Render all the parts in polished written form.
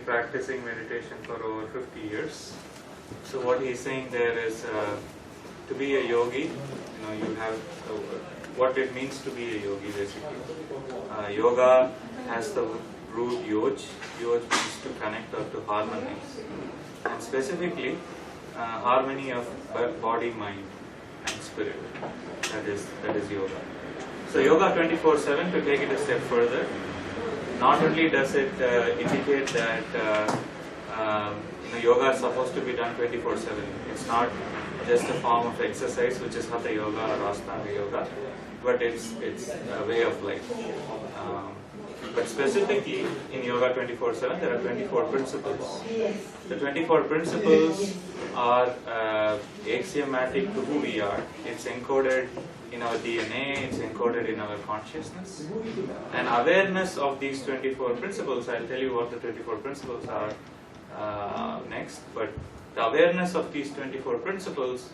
practicing meditation for over 50 years. So what he's saying there is to be a yogi, you have what it means to be a yogi basically. Yoga has the root yoj. Yoj means to connect or to harmonize, and specifically harmony of body, mind, and spirit. That is yoga. So yoga 24/7, to take it a step further, not only does it indicate that yoga is supposed to be done 24/7. It's not just a form of exercise, which is hatha yoga or ashtanga yoga, but it's a way of life. But specifically in yoga 24/7, there are 24 principles. The 24 principles are axiomatic to who we are. It's encoded in our DNA, it's encoded in our consciousness. And awareness of these 24 principles, I'll tell you what the 24 principles are next, but the awareness of these 24 principles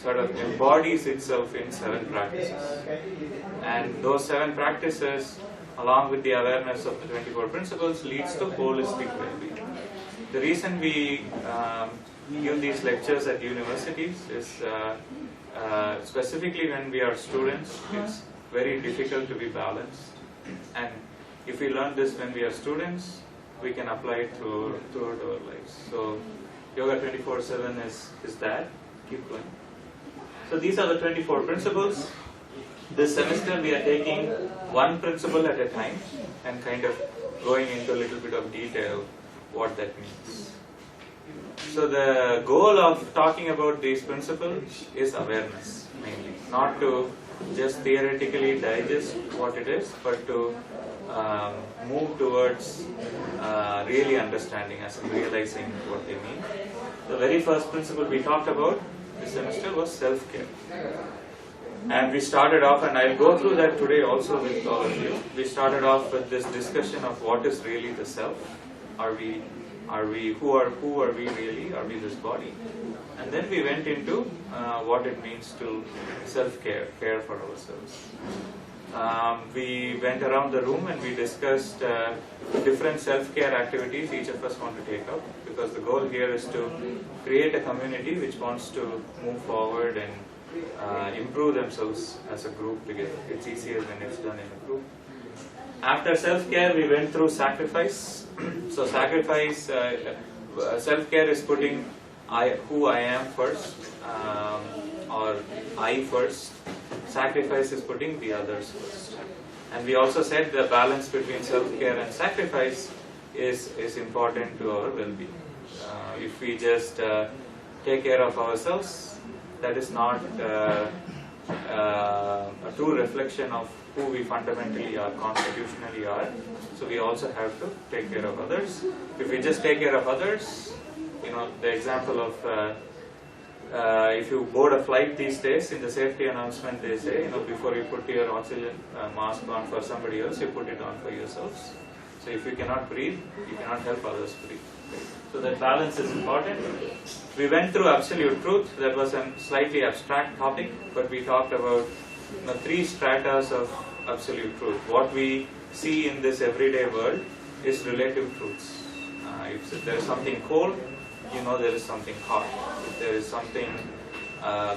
sort of embodies itself in 7 practices. And those 7 practices, along with the awareness of the 24 principles, leads to holistic well-being. The reason we give these lectures at universities is specifically when we are students, it's very difficult to be balanced. And if we learn this when we are students, we can apply it throughout our lives. So yoga 24/7 is that. Keep going. So these are the 24 principles. This semester we are taking one principle at a time and kind of going into a little bit of detail what that means. So the goal of talking about these principles is awareness mainly, not to just theoretically digest what it is, but to move towards really understanding, as in realizing what they mean. The very first principle we talked about this semester was self-care. And we started off, and I'll go through that today also with all of you. We started off with this discussion of what is really the self. Who are we really? Are we this body? And then we went into what it means to self-care, care for ourselves. We went around the room and we discussed different self-care activities each of us want to take up, because the goal here is to create a community which wants to move forward and improve themselves as a group together. It's easier when it's done in a group. After self-care, we went through sacrifice. So sacrifice, self-care is putting who I am first, or I first. Sacrifice is putting the others first. And we also said the balance between self-care and sacrifice is important to our well-being. If we just take care of ourselves, that is not a true reflection of who we fundamentally are, constitutionally are. So we also have to take care of others. If we just take care of others, the example of if you board a flight these days, in the safety announcement they say, before you put your oxygen mask on for somebody else, you put it on for yourselves. So if you cannot breathe, you cannot help others breathe. So that balance is important. We went through absolute truth. That was a slightly abstract topic, but we talked about 3 stratas of absolute truth. What we see in this everyday world is relative truths. If there is something cold, there is something hot. If there is something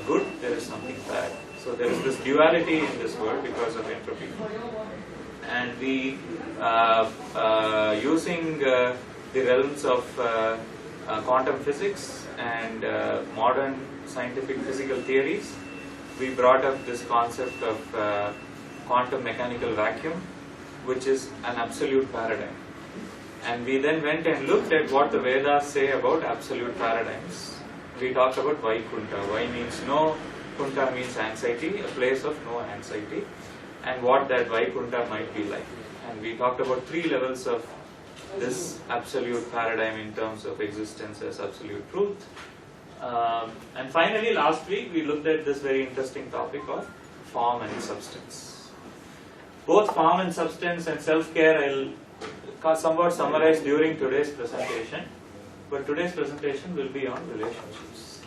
good, there is something bad. So there is this duality in this world because of entropy. And we, using the realms of quantum physics and modern scientific physical theories, we brought up this concept of quantum mechanical vacuum, which is an absolute paradigm. And we then went and looked at what the Vedas say about absolute paradigms. We talked about Vaikuntha. Vai means no, Kunta means anxiety, a place of no anxiety, and what that Vaikuntha might be like. And we talked about 3 levels of this absolute paradigm in terms of existence as absolute truth. And finally, last week we looked at this very interesting topic of form and substance. Both form and substance and self-care I'll somewhat summarize during today's presentation, but today's presentation will be on relationships.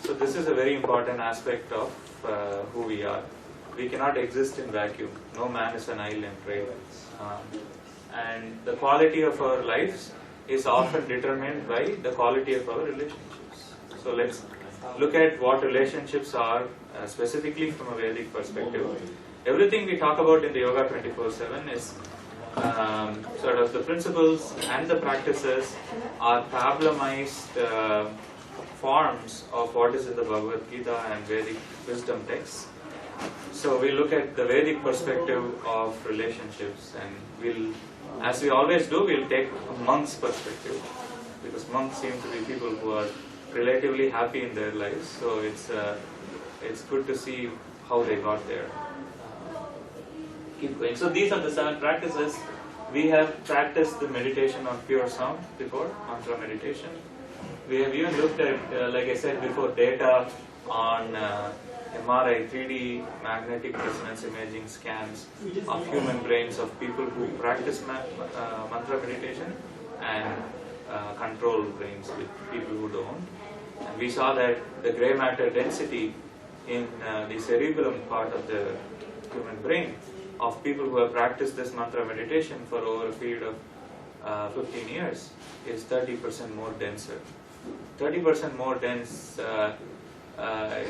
So this is a very important aspect of who we are. We cannot exist in vacuum. No man is an island, right? and the quality of our lives is often determined by the quality of our relationships. So let's look at what relationships are specifically from a Vedic perspective. Everything we talk about in the Yoga 24/7 is sort of the principles and the practices are problemized forms of what is in the Bhagavad Gita and Vedic wisdom texts. So we look at the Vedic perspective of relationships, and we'll, as we always do, we'll take a monk's perspective, because monks seem to be people who are relatively happy in their lives. So it's good to see how they got there. Keep going. So these are the 7 practices. We have practiced the meditation on pure sound before, mantra meditation. We have even looked at, like I said before, data on MRI, 3D magnetic resonance imaging scans of human brains of people who practice mantra meditation and control brains with people who don't. And we saw that the grey matter density in the cerebellum part of the human brain of people who have practiced this mantra meditation for over a period of 15 years is 30% more denser. 30% more dense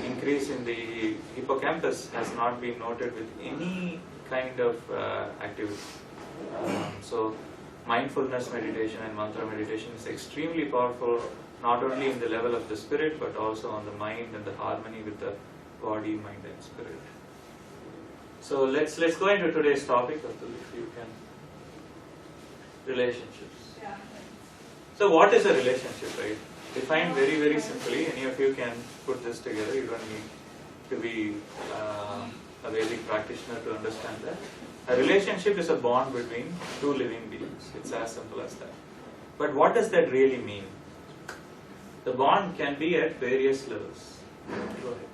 increase in the hippocampus has not been noted with any kind of activity. So mindfulness meditation and mantra meditation is extremely powerful, not only in the level of the spirit, but also on the mind and the harmony with the body, mind and spirit. So let's go into today's topic, if you can. Relationships. So what is a relationship, right? Defined very, very simply. Any of you can put this together. You don't need to be a Vedic practitioner to understand that. A relationship is a bond between two living beings. It's as simple as that. But what does that really mean? The bond can be at various levels. Go ahead.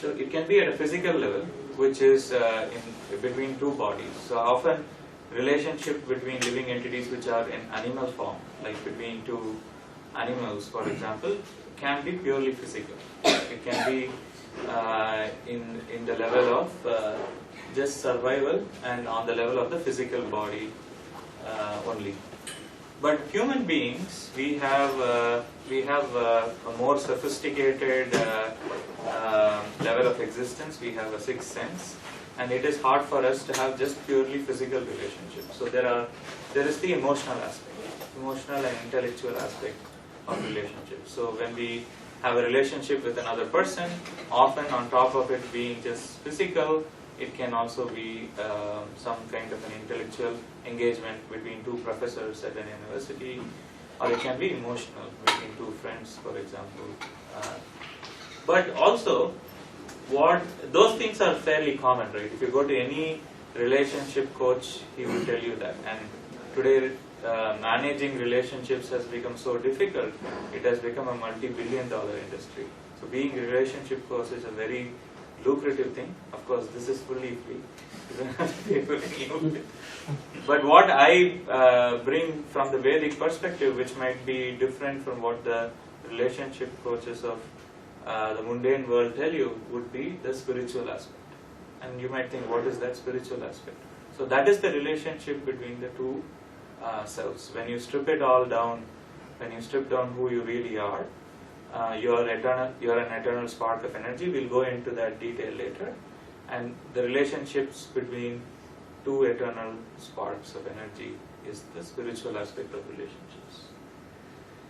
So it can be at a physical level, which is between two bodies. So often relationship between living entities which are in animal form, like between two animals, for example, can be purely physical. It can be in the level of just survival and on the level of the physical body only. But human beings, we have a more sophisticated level of existence. We have a sixth sense, and it is hard for us to have just purely physical relationships. So there is the emotional aspect, emotional and intellectual aspect of relationships. So when we have a relationship with another person, often on top of it being just physical, it can also be some kind of an intellectual engagement between two professors at an university, or it can be emotional between two friends, for example. But also, those things are fairly common, right? If you go to any relationship coach, he will tell you that. And today, managing relationships has become so difficult, it has become a multi-billion-dollar industry. So being a relationship coach is a very lucrative thing. Of course, this is fully free. You don't have to pay for any of it. But what I bring from the Vedic perspective, which might be different from what the relationship coaches of the mundane world tell you, would be the spiritual aspect. And you might think, what is that spiritual aspect? So that is the relationship between the two selves. When you strip it all down, when you strip down who you really are, you are an eternal spark of energy. We'll go into that detail later. And the relationships between two eternal sparks of energy is the spiritual aspect of relationships.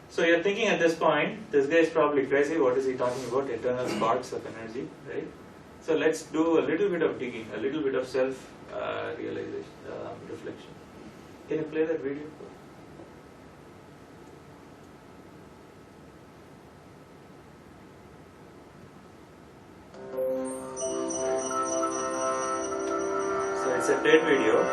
So you're thinking at this point, this guy is probably crazy. What is he talking about? Eternal sparks of energy, right? So let's do a little bit of digging, a little bit of self-realization, reflection. Can you play that video? So it's a dead video.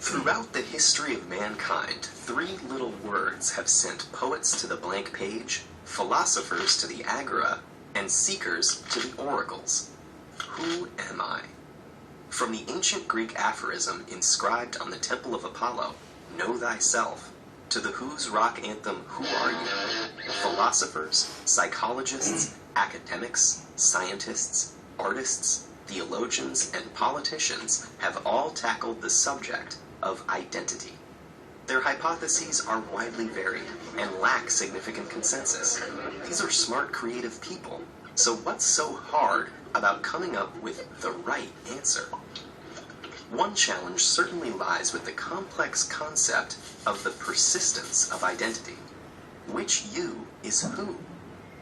Throughout the history of mankind, 3 little words have sent poets to the blank page, philosophers to the agora, and seekers to the oracles. Who am I? From the ancient Greek aphorism inscribed on the Temple of Apollo, know thyself, to the Who's Rock anthem, Who Are You? Philosophers, psychologists, academics, scientists, artists, Theologians and politicians have all tackled the subject of identity. Their hypotheses are widely varied and lack significant consensus. These are smart, creative people, so what's so hard about coming up with the right answer? One challenge certainly lies with the complex concept of the persistence of identity. Which you is who?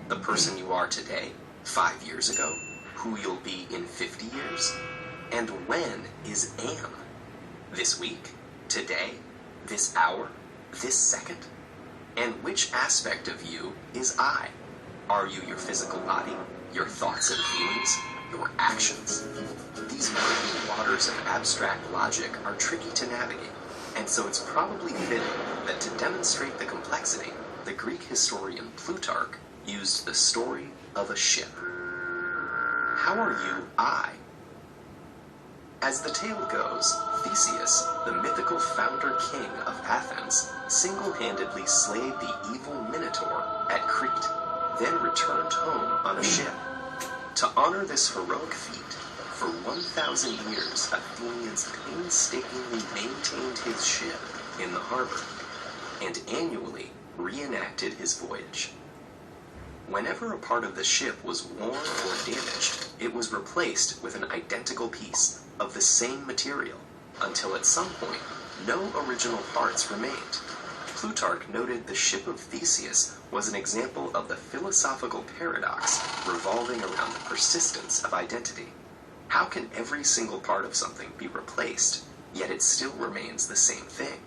The person you are today, 5 years ago, who you'll be in 50 years? And when is am? This week? Today? This hour? This second? And which aspect of you is I? Are you your physical body, your thoughts and feelings, your actions? These murky waters of abstract logic are tricky to navigate, and so it's probably fitting that to demonstrate the complexity, the Greek historian Plutarch used the story of a ship. How are you I? As the tale goes, Theseus, the mythical founder-king of Athens, single-handedly slayed the evil Minotaur at Crete, then returned home on a ship. To honor this heroic feat, for 1,000 years Athenians painstakingly maintained his ship in the harbor, and annually reenacted his voyage. Whenever a part of the ship was worn or damaged, it was replaced with an identical piece of the same material, until at some point, no original parts remained. Plutarch noted the ship of Theseus was an example of the philosophical paradox revolving around the persistence of identity. How can every single part of something be replaced, yet it still remains the same thing?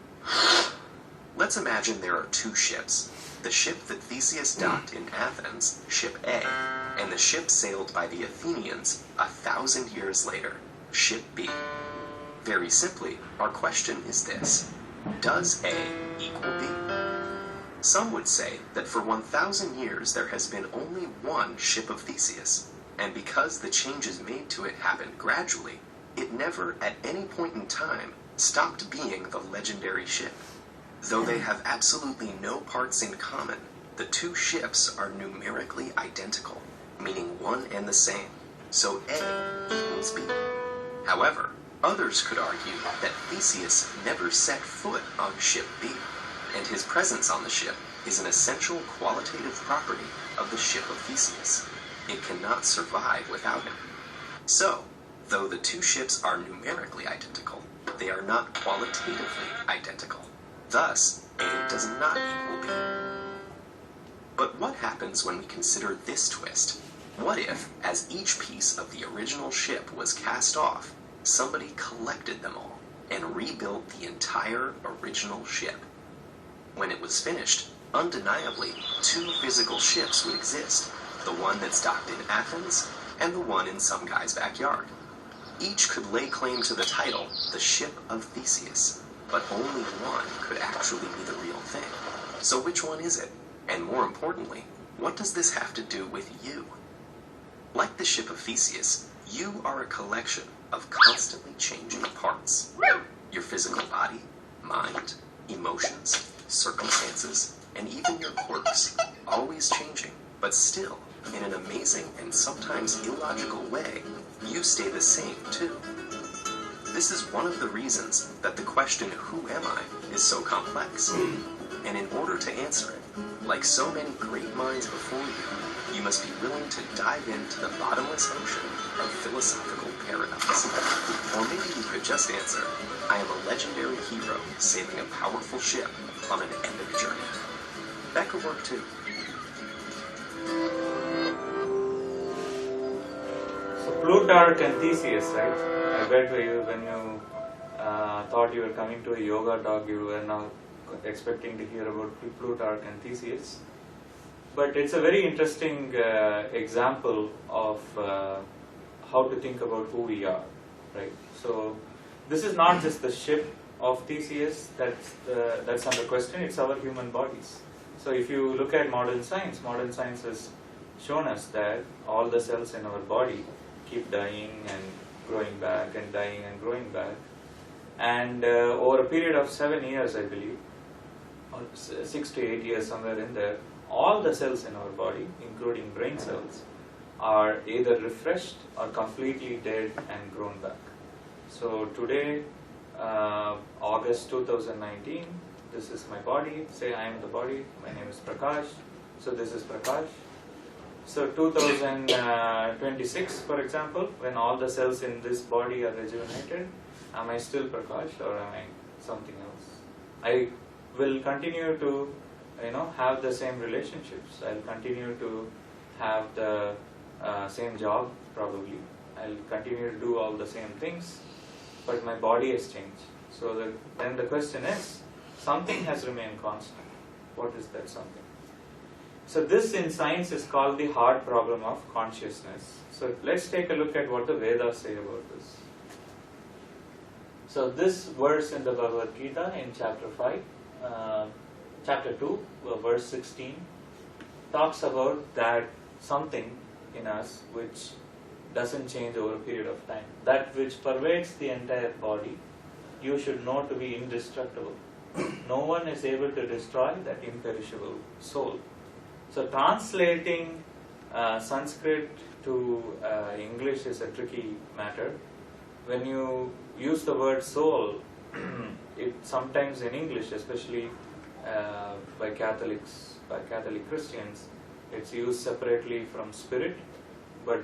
Let's imagine there are two ships. The ship that Theseus docked in Athens, Ship A, and the ship sailed by the Athenians 1,000 years later, Ship B. Very simply, our question is this: does A equal B? Some would say that for 1,000 years there has been only one ship of Theseus, and because the changes made to it happened gradually, it never at any point in time stopped being the legendary ship. Though they have absolutely no parts in common, the two ships are numerically identical, meaning one and the same, so A equals B. However, others could argue that Theseus never set foot on Ship B, and his presence on the ship is an essential qualitative property of the ship of Theseus. It cannot survive without him. So, though the two ships are numerically identical, they are not qualitatively identical. Thus, A does not equal B. But what happens when we consider this twist? What if, as each piece of the original ship was cast off, somebody collected them all and rebuilt the entire original ship? When it was finished, undeniably, two physical ships would exist, the one that's docked in Athens and the one in some guy's backyard. Each could lay claim to the title, the Ship of Theseus, but only one could actually be the real thing. So which one is it? And more importantly, what does this have to do with you? Like the ship of Theseus, you are a collection of constantly changing parts. Your physical body, mind, emotions, circumstances, and even your quirks, always changing, but still, in an amazing and sometimes illogical way, you stay the same too. This is one of the reasons that the question, who am I, is so complex. And in order to answer it, like so many great minds before you, you must be willing to dive into the bottomless ocean of philosophical paradox. Or maybe you could just answer, I am a legendary hero sailing a powerful ship on an epic journey. That could work too. So Plutarch and Theseus, right? I bet when you thought you were coming to a yoga talk, you were now expecting to hear about Plutarch and Theseus. But it's a very interesting example of how to think about who we are, right? So this is not just the ship of Theseus that's under question, it's our human bodies. So if you look at modern science has shown us that all the cells in our body keep dying and growing back and dying and growing back. And over a period of 7 years, I believe, or 6 to 8 years, somewhere in there, all the cells in our body, including brain cells, are either refreshed or completely dead and grown back. So today, August 2019, this is my body. Say I am the body. My name is Prakash. So this is Prakash. So 2026, for example, when all the cells in this body are rejuvenated, am I still Prakash or am I something else? I will continue to, have the same relationships. I'll continue to have the same job probably. I'll continue to do all the same things, but my body has changed. So then the question is, something has remained constant. What is that something? So this in science is called the hard problem of consciousness. So let's take a look at what the Vedas say about this. So this verse in the Bhagavad Gita in chapter 2, verse 16, talks about that something in us which doesn't change over a period of time. That which pervades the entire body, you should know to be indestructible. No one is able to destroy that imperishable soul. So translating Sanskrit to English is a tricky matter. When you use the word soul, it sometimes in English, especially by Catholic Christians, it's used separately from spirit, but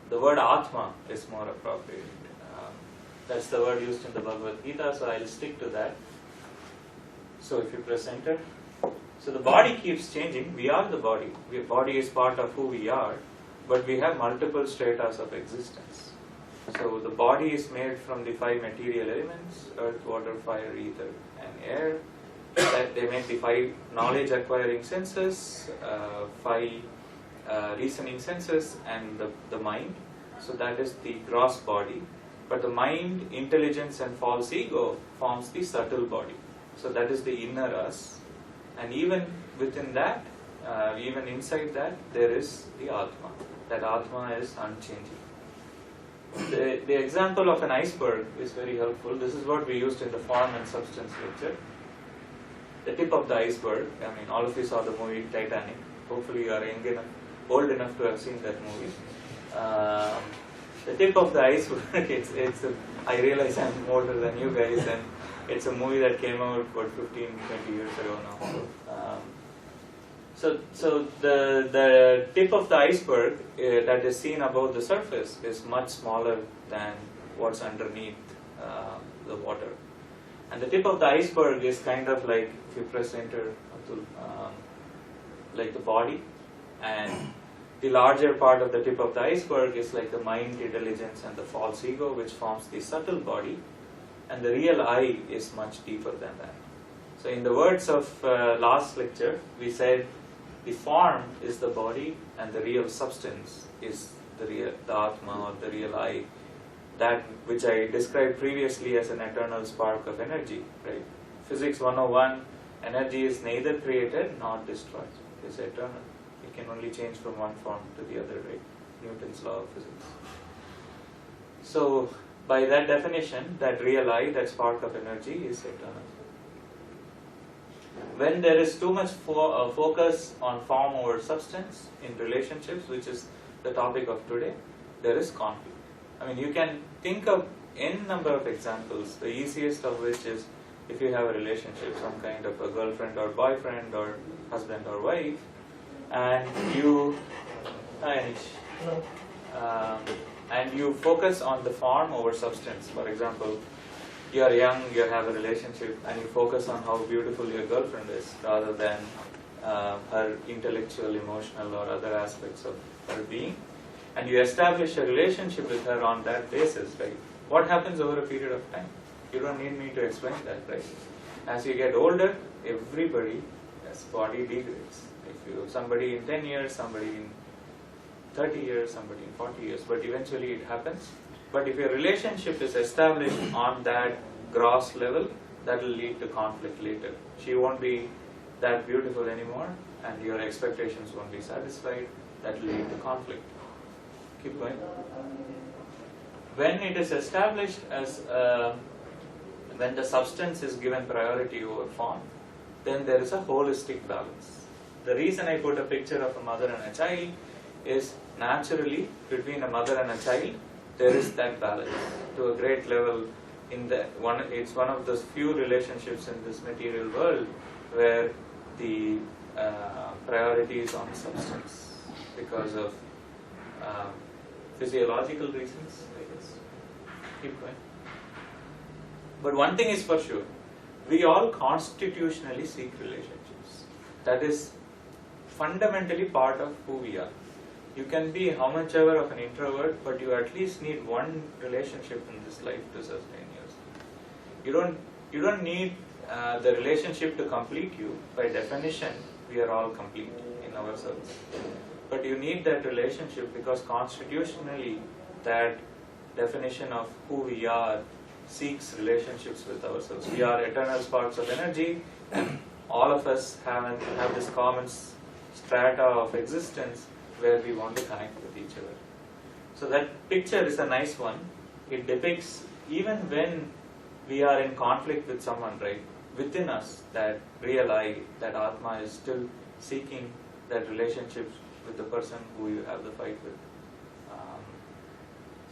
the word Atma is more appropriate. That's the word used in the Bhagavad Gita, so I'll stick to that. So if you press enter, so the body keeps changing. We are the body. The body is part of who we are, but we have multiple stratas of existence. So the body is made from the 5 material elements: earth, water, fire, ether, and air. That they make the 5 knowledge-acquiring senses, 5 reasoning senses, and the mind. So that is the gross body. But the mind, intelligence, and false ego forms the subtle body. So that is the inner us. And even within that, even inside that, there is the Atma. That Atma is unchanging. The example of an iceberg is very helpful. This is what we used in the form and substance lecture. The tip of the iceberg, all of you saw the movie Titanic. Hopefully you are old enough to have seen that movie. The tip of the iceberg, I realize I'm older than you guys, and it's a movie that came out about 15, 20 years ago now. So the tip of the iceberg that is seen above the surface is much smaller than what's underneath the water. And the tip of the iceberg is kind of like, if you press enter, like the body, and the larger part of the tip of the iceberg is like the mind, intelligence, and the false ego, which forms the subtle body, and the real I is much deeper than that. So in the words of last lecture, we said the form is the body and the real substance is the Atma or the real I, that which I described previously as an eternal spark of energy, right? Physics 101, energy is neither created nor destroyed. It is eternal. It can only change from one form to the other, right? Newton's law of physics. So by that definition, that real I, that spark of energy, is eternal. When there is too much focus on form over substance in relationships, which is the topic of today, there is conflict. You can think of n number of examples, the easiest of which is if you have a relationship, some kind of a girlfriend or boyfriend or husband or wife, and you focus on the form over substance. For example, you are young, you have a relationship, and you focus on how beautiful your girlfriend is rather than her intellectual, emotional, or other aspects of her being, and you establish a relationship with her on that basis, right? What happens over a period of time? You don't need me to explain that, right? As you get older, everybody's body degrades. Somebody in 10 years, somebody in 30 years, somebody in 40 years, but eventually it happens. But if your relationship is established on that gross level, that will lead to conflict later. She won't be that beautiful anymore, and your expectations won't be satisfied. That will lead to conflict. Keep going. When it is established as when the substance is given priority over form, then there is a holistic balance. The reason I put a picture of a mother and a child is naturally between a mother and a child, there is that balance to a great level. It's one of those few relationships in this material world where the priority is on substance because of physiological reasons, I guess. Keep going. But one thing is for sure, we all constitutionally seek relationships. That is fundamentally part of who we are. You can be how much ever of an introvert, but you at least need one relationship in this life to sustain yourself. You don't need the relationship to complete you. By definition, we are all complete in ourselves. But you need that relationship because constitutionally, that definition of who we are seeks relationships with ourselves. We are eternal sparks of energy, and all of us have this common strata of existence where we want to connect with each other. So that picture is a nice one. It depicts even when we are in conflict with someone, right, within us, that real I, that Atma is still seeking that relationship with the person who you have the fight with.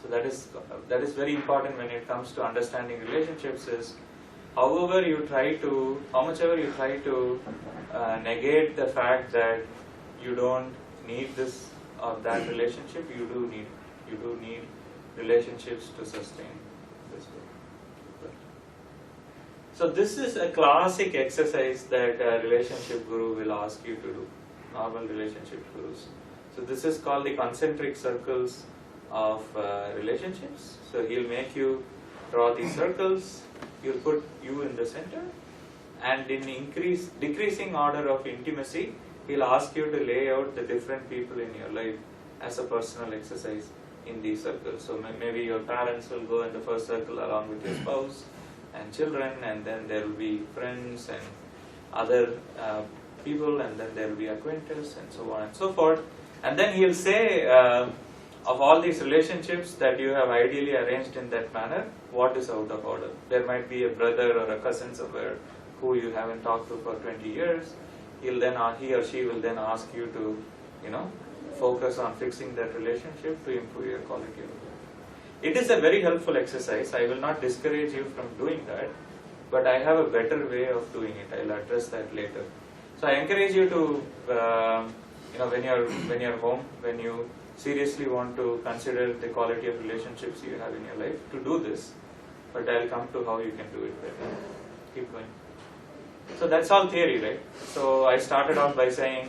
So that is very important when it comes to understanding relationships. Is how much ever you try to negate the fact that you don't need this or that relationship, you do need relationships to sustain this work. So this is a classic exercise that a relationship guru will ask you to do. Normal relationship gurus. So this is called the concentric circles of relationships. So he'll make you draw these circles, he'll put you in the center, and in decreasing order of intimacy, he'll ask you to lay out the different people in your life as a personal exercise in these circles. So maybe your parents will go in the first circle along with your spouse and children, and then there will be friends and other people, and then there will be acquaintances and so on and so forth. And then he'll say, of all these relationships that you have ideally arranged in that manner, what is out of order? There might be a brother or a cousin somewhere who you haven't talked to for 20 years. He or she will then ask you to, focus on fixing that relationship to improve your quality of life. It is a very helpful exercise. I will not discourage you from doing that, but I have a better way of doing it. I'll address that later. So I encourage you to, when you're home, when you seriously want to consider the quality of relationships you have in your life, to do this. But I'll come to how you can do it better. Keep going. So that's all theory, right? So I started off by saying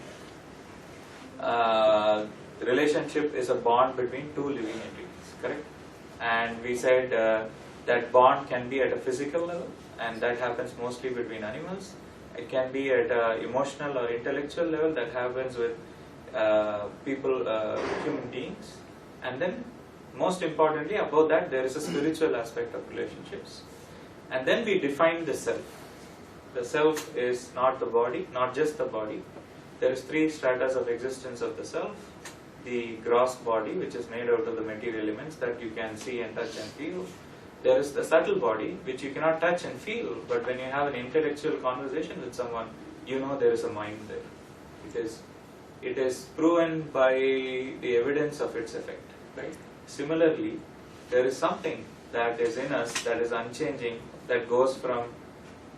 the relationship is a bond between two living entities, correct? And we said that bond can be at a physical level, and that happens mostly between animals. It can be at an emotional or intellectual level, that happens with people, human beings. And then most importantly, above that, there is a spiritual aspect of relationships. And then we define the self. The self is not the body, not just the body. There is three stratas of existence of the self. The gross body, which is made out of the material elements that you can see and touch and feel. There is the subtle body, which you cannot touch and feel, but when you have an intellectual conversation with someone, you know there is a mind there. It is proven by the evidence of its effect, right? Similarly, there is something that is in us that is unchanging, that goes from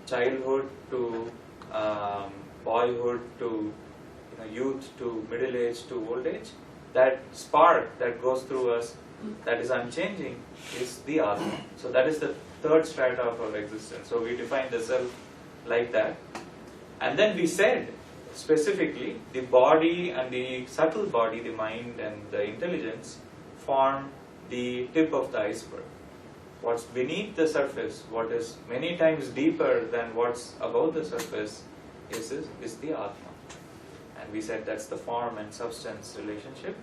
childhood to boyhood to youth to middle age to old age. That spark that goes through us, that is unchanging, is the Atma. So that is the third strata of our existence. So we define the self like that. And then we said, specifically, the body and the subtle body, the mind and the intelligence, form the tip of the iceberg. What's beneath the surface, what is many times deeper than what's above the surface, is the Atma. And we said that's the form and substance relationship.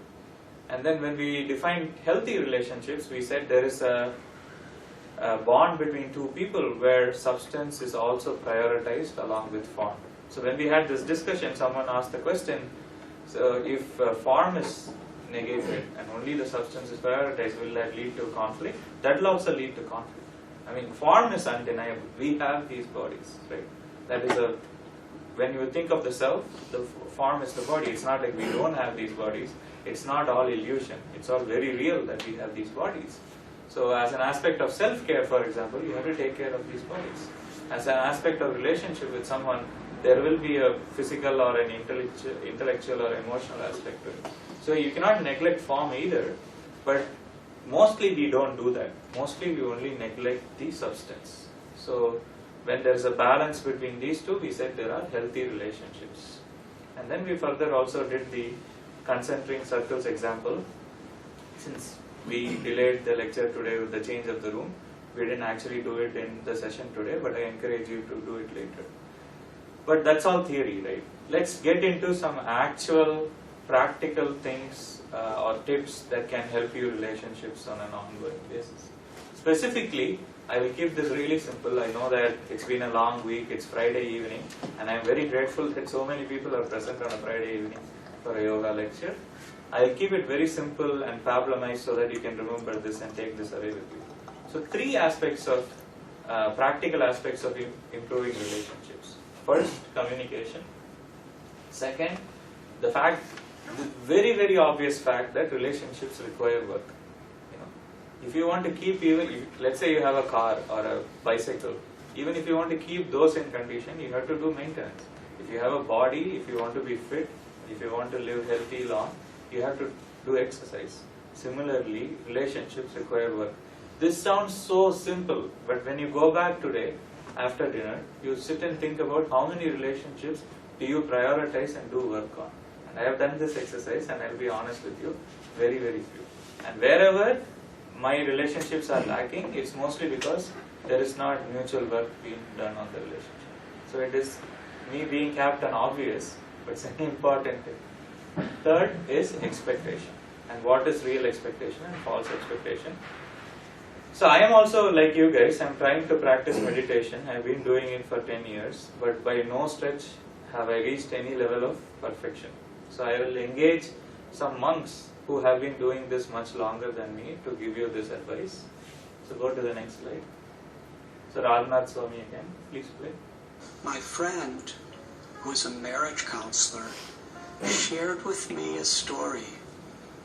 And then when we define healthy relationships, we said there is a bond between two people where substance is also prioritized along with form. So when we had this discussion, someone asked the question, so if form is negated and only the substance is prioritized, will that lead to conflict? That will also lead to conflict. I mean, form is undeniable. We have these bodies, right? That is a when you think of the self, the form is the body. It's not like we don't have these bodies. It's not all illusion. It's all very real that we have these bodies. So as an aspect of self-care, for example, you have to take care of these bodies. As an aspect of relationship with someone, there will be a physical or an intellectual or emotional aspect to it. So you cannot neglect form either, but mostly we don't do that. Mostly we only neglect the substance. So when there is a balance between these two, we said there are healthy relationships. And then we further also did the concentric circles example. Since we delayed the lecture today with the change of the room, we didn't actually do it in the session today, but I encourage you to do it later. But that's all theory, right? Let's get into some actual practical things or tips that can help you relationships on an ongoing basis. Specifically, I will keep this really simple. I know that it's been a long week, it's Friday evening, and I'm very grateful that so many people are present on a Friday evening for a yoga lecture. I'll keep it very simple and problemized so that you can remember this and take this away with you. So 3 aspects of, practical aspects of improving relationships. First, communication. Second, the very, very obvious fact that relationships require work. If you want to keep let's say you have a car or a bicycle, even if you want to keep those in condition, you have to do maintenance. If you have a body, if you want to be fit, if you want to live healthy long, you have to do exercise. Similarly, relationships require work. This sounds so simple, but when you go back today, after dinner, you sit and think about how many relationships do you prioritize and do work on. And I have done this exercise, and I'll be honest with you, very, very few. And wherever my relationships are lacking, it's mostly because there is not mutual work being done on the relationship. So it is me being captain obvious, but it's an important thing. Third is expectation. And what is real expectation and false expectation? So I am also like you guys, I'm trying to practice meditation. I've been doing it for 10 years, but by no stretch have I reached any level of perfection. So I will engage some monks who have been doing this much longer than me to give you this advice. So go to the next slide. So Raghunath Swami again, please play. My friend, who is a marriage counselor, shared with me a story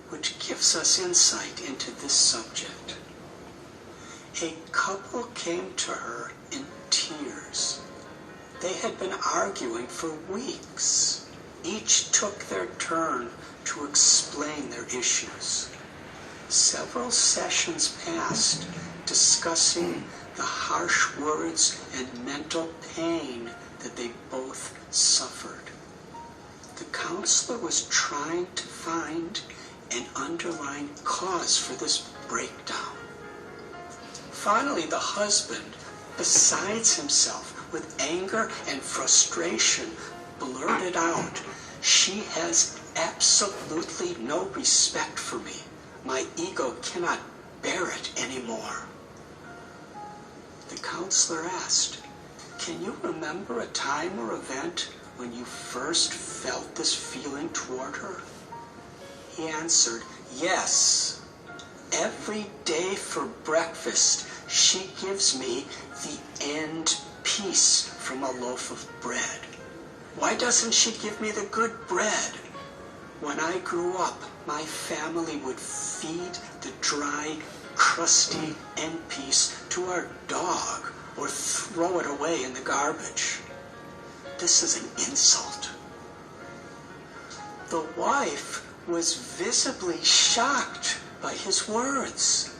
which gives us insight into this subject. A couple came to her in tears. They had been arguing for weeks. Each took their turn to explain their issues. Several sessions passed discussing the harsh words and mental pain that they both suffered. The counselor was trying to find an underlying cause for this breakdown. Finally, the husband, besides himself with anger and frustration, blurted out, "She has absolutely no respect for me. My ego cannot bear it anymore." The counselor asked, "Can you remember a time or event when you first felt this feeling toward her?" He answered, "Yes. Every day for breakfast, she gives me the end piece from a loaf of bread. Why doesn't she give me the good bread? When I grew up, my family would feed the dry, crusty end piece to our dog or throw it away in the garbage. This is an insult." The wife was visibly shocked by his words.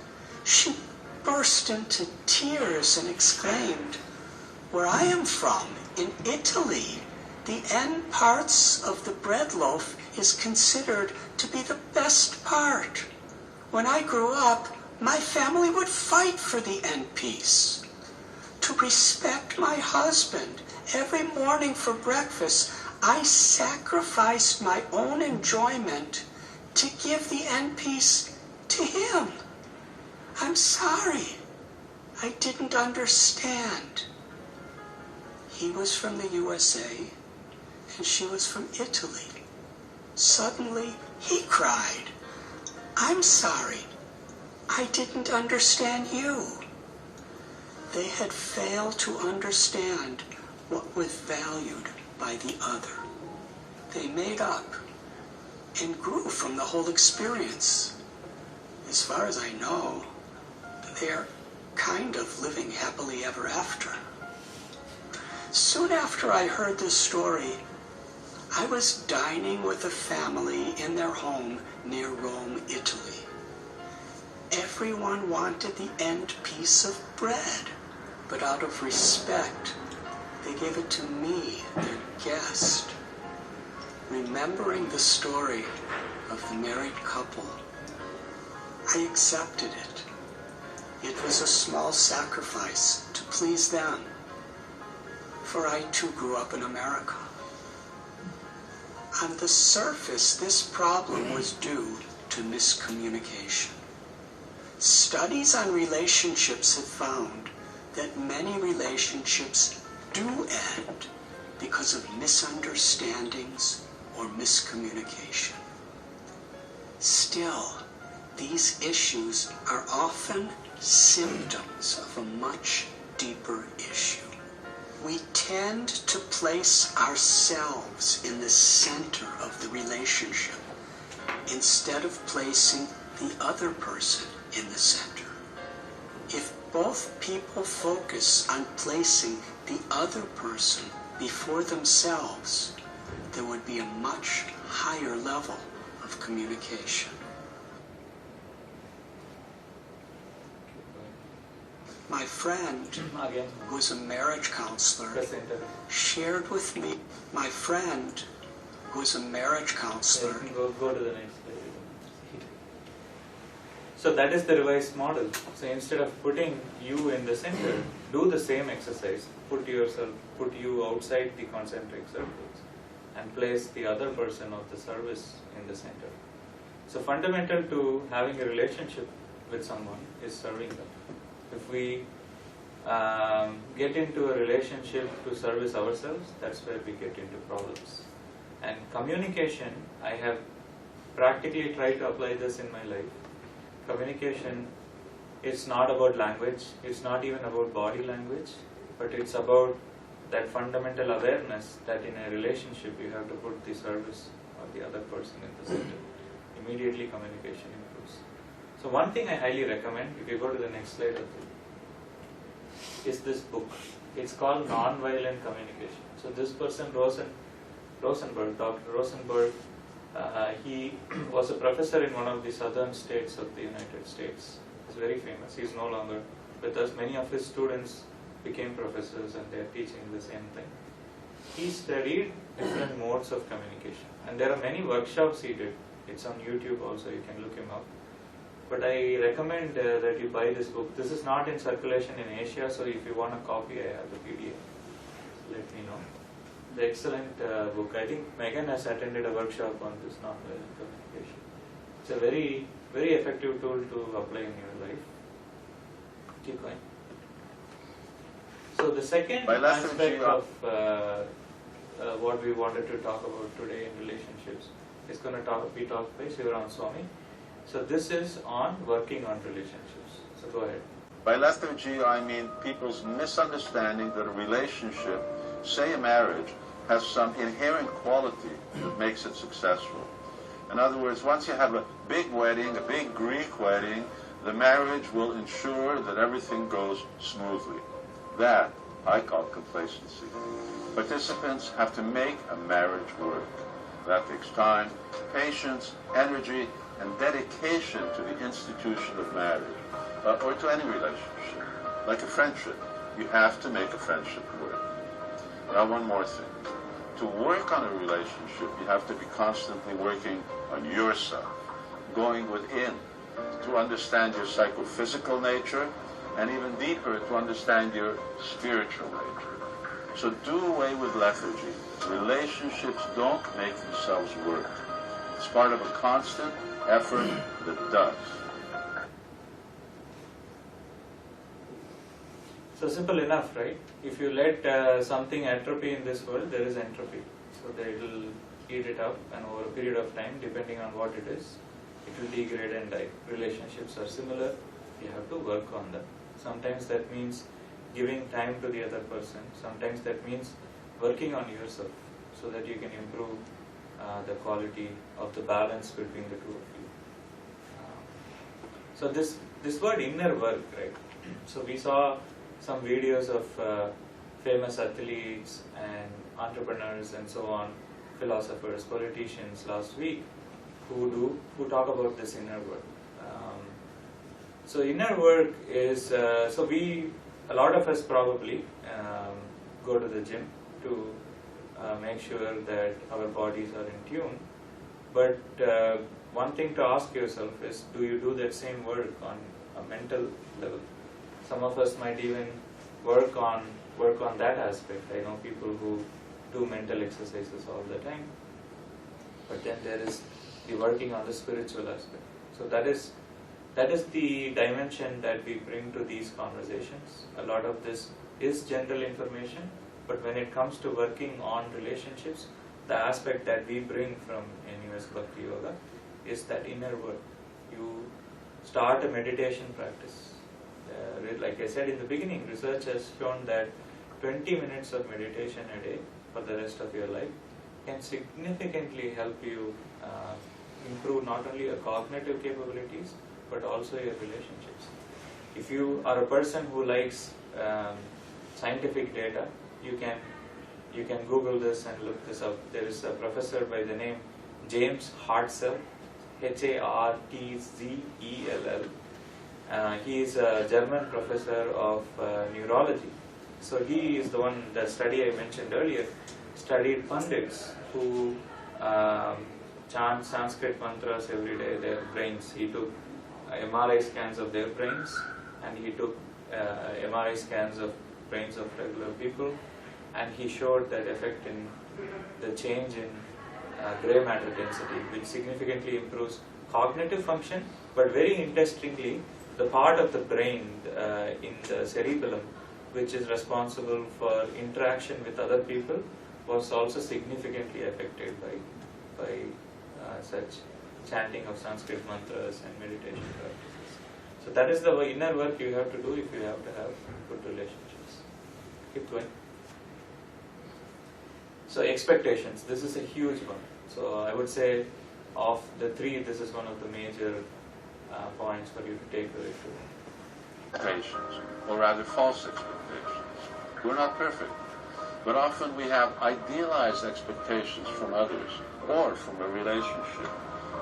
She burst into tears and exclaimed, "Where I am from, in Italy, the end parts of the bread loaf is considered to be the best part. When I grew up, my family would fight for the end piece. To respect my husband, every morning for breakfast, I sacrificed my own enjoyment to give the end piece to him. I'm sorry. I didn't understand." He was from the USA, and she was from Italy. Suddenly, he cried, "I'm sorry. I didn't understand you." They had failed to understand what was valued by the other. They made up and grew from the whole experience. As far as I know, they're kind of living happily ever after. Soon after I heard this story, I was dining with a family in their home near Rome, Italy. Everyone wanted the end piece of bread, but out of respect, they gave it to me, their guest. Remembering the story of the married couple, I accepted it. It was a small sacrifice to please them, for I too grew up in America. On the surface, this problem was due to miscommunication. Studies on relationships have found that many relationships do end because of misunderstandings or miscommunication. Still, these issues are often symptoms of a much deeper issue. We tend to place ourselves in the center of the relationship instead of placing the other person in the center. If both people focus on placing the other person before themselves, there would be a much higher level of communication. My friend, who is a marriage counselor, shared with me. My friend, who is a marriage counselor. Go to the next slide. So that is the revised model. So instead of putting you in the center, do the same exercise. Put you outside the concentric circles and place the other person of the service in the center. So fundamental to having a relationship with someone is serving them. If we get into a relationship to service ourselves, that's where we get into problems. And communication, I have practically tried to apply this in my life. Communication, it's not about language, it's not even about body language, but it's about that fundamental awareness that in a relationship you have to put the service or the other person in the center. Immediately communication improves. So one thing I highly recommend, if you go to the next slide, is this book. It's called Nonviolent Communication. So this person, Rosenberg, Dr. Rosenberg, he was a professor in one of the southern states of the United States. He's very famous. He's no longer with us. Many of his students became professors and they're teaching the same thing. He studied different modes of communication. And there are many workshops he did. It's on YouTube also, you can look him up. But I recommend that you buy this book. This is not in circulation in Asia, so if you want a copy, I have the PDF. Let me know. The excellent book. I think Megan has attended a workshop on this nonviolent communication. It's a very, very effective tool to apply in your life. Keep going. So the second aspect of what we wanted to talk about today in relationships is going to be talked by Sivaram Swami. So this is on working on relationships. So go ahead. By lethargy, I mean people's misunderstanding that a relationship, say a marriage, has some inherent quality that makes it successful. In other words, once you have a big wedding, a big Greek wedding, the marriage will ensure that everything goes smoothly. That I call complacency. Participants have to make a marriage work. That takes time, patience, energy, and dedication to the institution of marriage, or to any relationship. Like a friendship, you have to make a friendship work. Now one more thing. To work on a relationship, you have to be constantly working on yourself, going within, to understand your psychophysical nature, and even deeper, to understand your spiritual nature. So do away with lethargy. Relationships don't make themselves work. It's part of a constant effort that does. So simple enough, right? If you let something atrophy in this world, there is entropy. So it will eat it up, and over a period of time, depending on what it is, it will degrade and die. Relationships are similar. You have to work on them. Sometimes that means giving time to the other person. Sometimes that means working on yourself. so that you can improve the quality of the balance between the two of you. So this word inner work, right? So we saw some videos of famous athletes and entrepreneurs and so on, philosophers, politicians last week who talk about this inner work. So inner work is a lot of us probably go to the gym to make sure that our bodies are in tune. But one thing to ask yourself is, do you do that same work on a mental level? Some of us might even work on that aspect. I know people who do mental exercises all the time. But then there is the working on the spiritual aspect. So that is the dimension that we bring to these conversations. A lot of this is general information, but when it comes to working on relationships, the aspect that we bring from NUS Bhakti Yoga is that inner work. You start a meditation practice. Like I said in the beginning, research has shown that 20 minutes of meditation a day for the rest of your life can significantly help you improve not only your cognitive capabilities but also your relationships. If you are a person who likes scientific data, you can Google this and look this up. There is a professor by the name James Hartzell, Hartzell. He is a German professor of neurology. So he is the one, the study I mentioned earlier, studied Pandits who chant Sanskrit mantras every day, their brains. He took MRI scans of their brains, and he took MRI scans of brains of regular people, and he showed that effect in the change in gray matter density, which significantly improves cognitive function, but very interestingly, the part of the brain in the cerebellum which is responsible for interaction with other people was also significantly affected by such chanting of Sanskrit mantras and meditation practices. So that is the inner work you have to do if you have to have good relationships. Keep going. So expectations, this is a huge one. So I would say of the three, this is one of the major points for you to take away to. Expectations, or rather false expectations. We're not perfect, but often we have idealized expectations from others or from a relationship.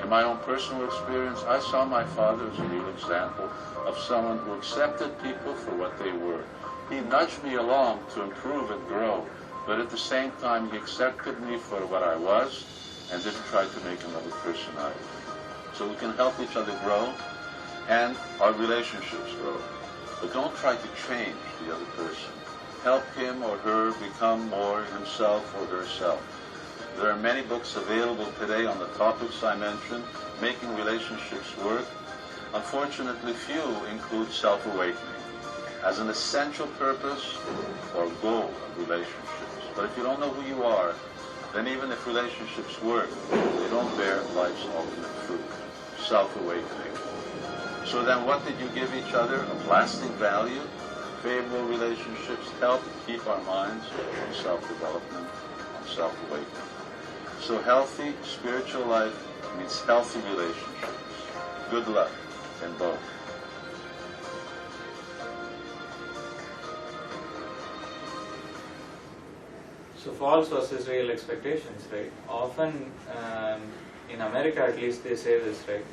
In my own personal experience, I saw my father as a real example of someone who accepted people for what they were. He nudged me along to improve and grow, but at the same time he accepted me for what I was and didn't try to make another person out of me. So we can help each other grow and our relationships grow. But don't try to change the other person. Help him or her become more himself or herself. There are many books available today on the topics I mentioned, making relationships work. Unfortunately, few include self-awakening as an essential purpose or goal of relationships. But if you don't know who you are, then even if relationships work, they don't bear life's ultimate fruit, self-awakening. So then what did you give each other of lasting value? Favorable relationships help keep our minds on self-development, on self-awakening. So healthy spiritual life means healthy relationships. Good luck in both. So false versus real expectations, right? Often in America, at least, they say this, right?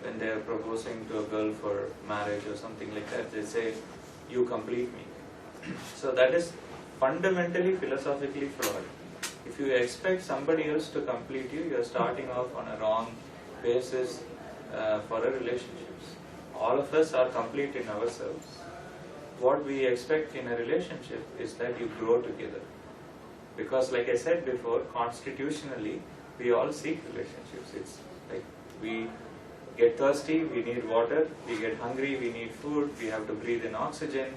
When they are proposing to a girl for marriage or something like that, they say, "You complete me." So that is fundamentally philosophically flawed. If you expect somebody else to complete you, you are starting off on a wrong basis for a relationships. All of us are complete in ourselves. What we expect in a relationship is that you grow together. Because like I said before, constitutionally, we all seek relationships. It's like we get thirsty, we need water, we get hungry, we need food, we have to breathe in oxygen.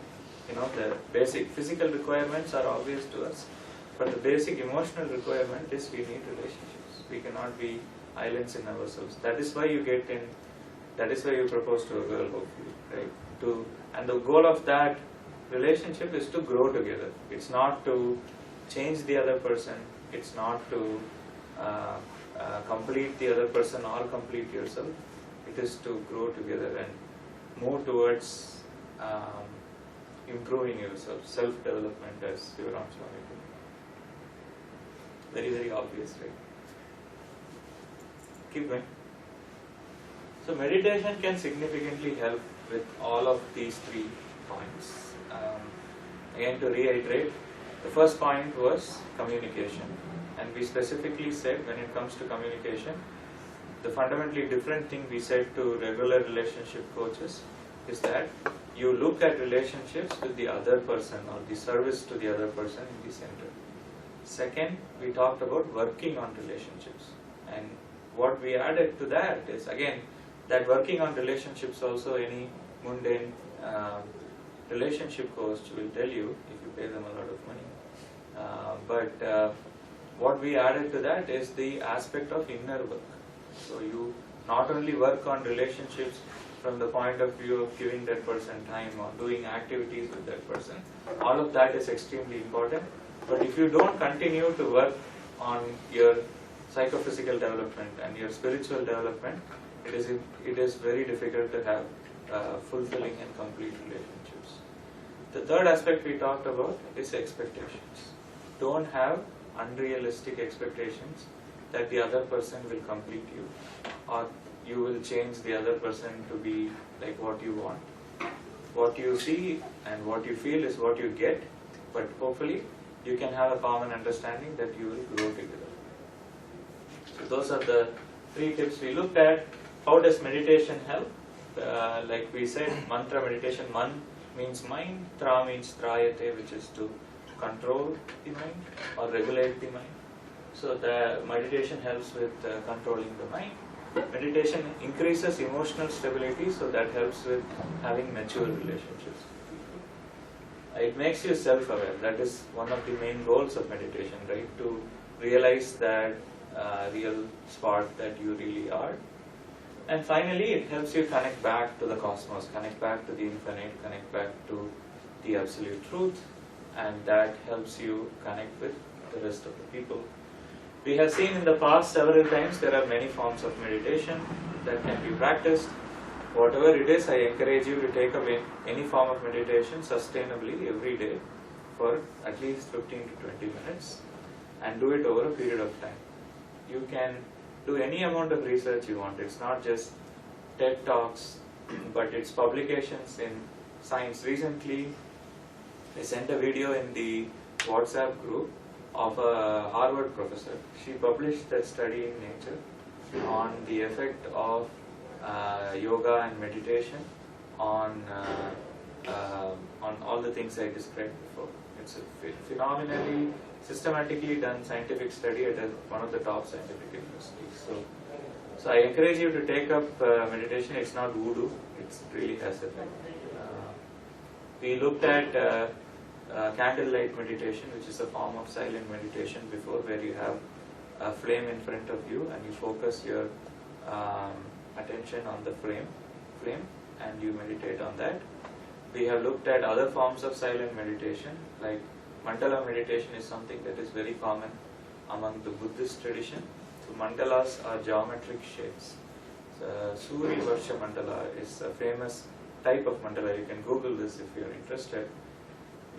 You know, the basic physical requirements are obvious to us, but the basic emotional requirement is we need relationships. We cannot be islands in ourselves. That is why you get in, that is why you propose to a girl, hopefully, right? And the goal of that relationship is to grow together. It's not to change the other person. It's not to complete the other person or complete yourself. It is to grow together and move towards improving yourself, self-development, as Shivaram Swami put. Very, very obvious, right? Keep going. So meditation can significantly help with all of these 3 points. Again, to reiterate, the first point was communication, and we specifically said when it comes to communication, the fundamentally different thing we said to regular relationship coaches is that you look at relationships with the other person or the service to the other person in the center. Second, we talked about working on relationships, and what we added to that is, again, that working on relationships also any mundane relationship coach will tell you if you pay them a lot of money. But what we added to that is the aspect of inner work. So you not only work on relationships from the point of view of giving that person time or doing activities with that person, all of that is extremely important. But if you don't continue to work on your psychophysical development and your spiritual development, it is very difficult to have fulfilling and complete relationships. The third aspect we talked about is expectations. Don't have unrealistic expectations that the other person will complete you, or you will change the other person to be like what you want. What you see and what you feel is what you get, but hopefully you can have a common understanding that you will grow together. So those are the 3 tips we looked at. How does meditation help? Like we said, mantra meditation, man means mind, tra means trayate, which is to control the mind or regulate the mind. So the meditation helps with controlling the mind. Meditation increases emotional stability, so that helps with having mature relationships. It makes you self-aware. That is one of the main goals of meditation, right? To realize that real spark that you really are. And finally, it helps you connect back to the cosmos, connect back to the infinite, connect back to the absolute truth, and that helps you connect with the rest of the people. We have seen in the past several times there are many forms of meditation that can be practiced. Whatever it is, I encourage you to take up any form of meditation sustainably every day for at least 15 to 20 minutes and do it over a period of time. You can do any amount of research you want. It's not just TED Talks, but it's publications in science. Recently, I sent a video in the WhatsApp group of a Harvard professor. She published that study in Nature on the effect of yoga and meditation on all the things I described before. It's a phenomenally systematically done scientific study at one of the top scientific universities. So I encourage you to take up meditation. It's not voodoo. It really has effect. We looked at candlelight meditation, which is a form of silent meditation before, where you have a flame in front of you and you focus your attention on the flame and you meditate on that. We have looked at other forms of silent meditation, like mandala meditation is something that is very common among the Buddhist tradition. So mandalas are geometric shapes. Suri Varsha mandala is a famous type of mandala. You can Google this if you are interested.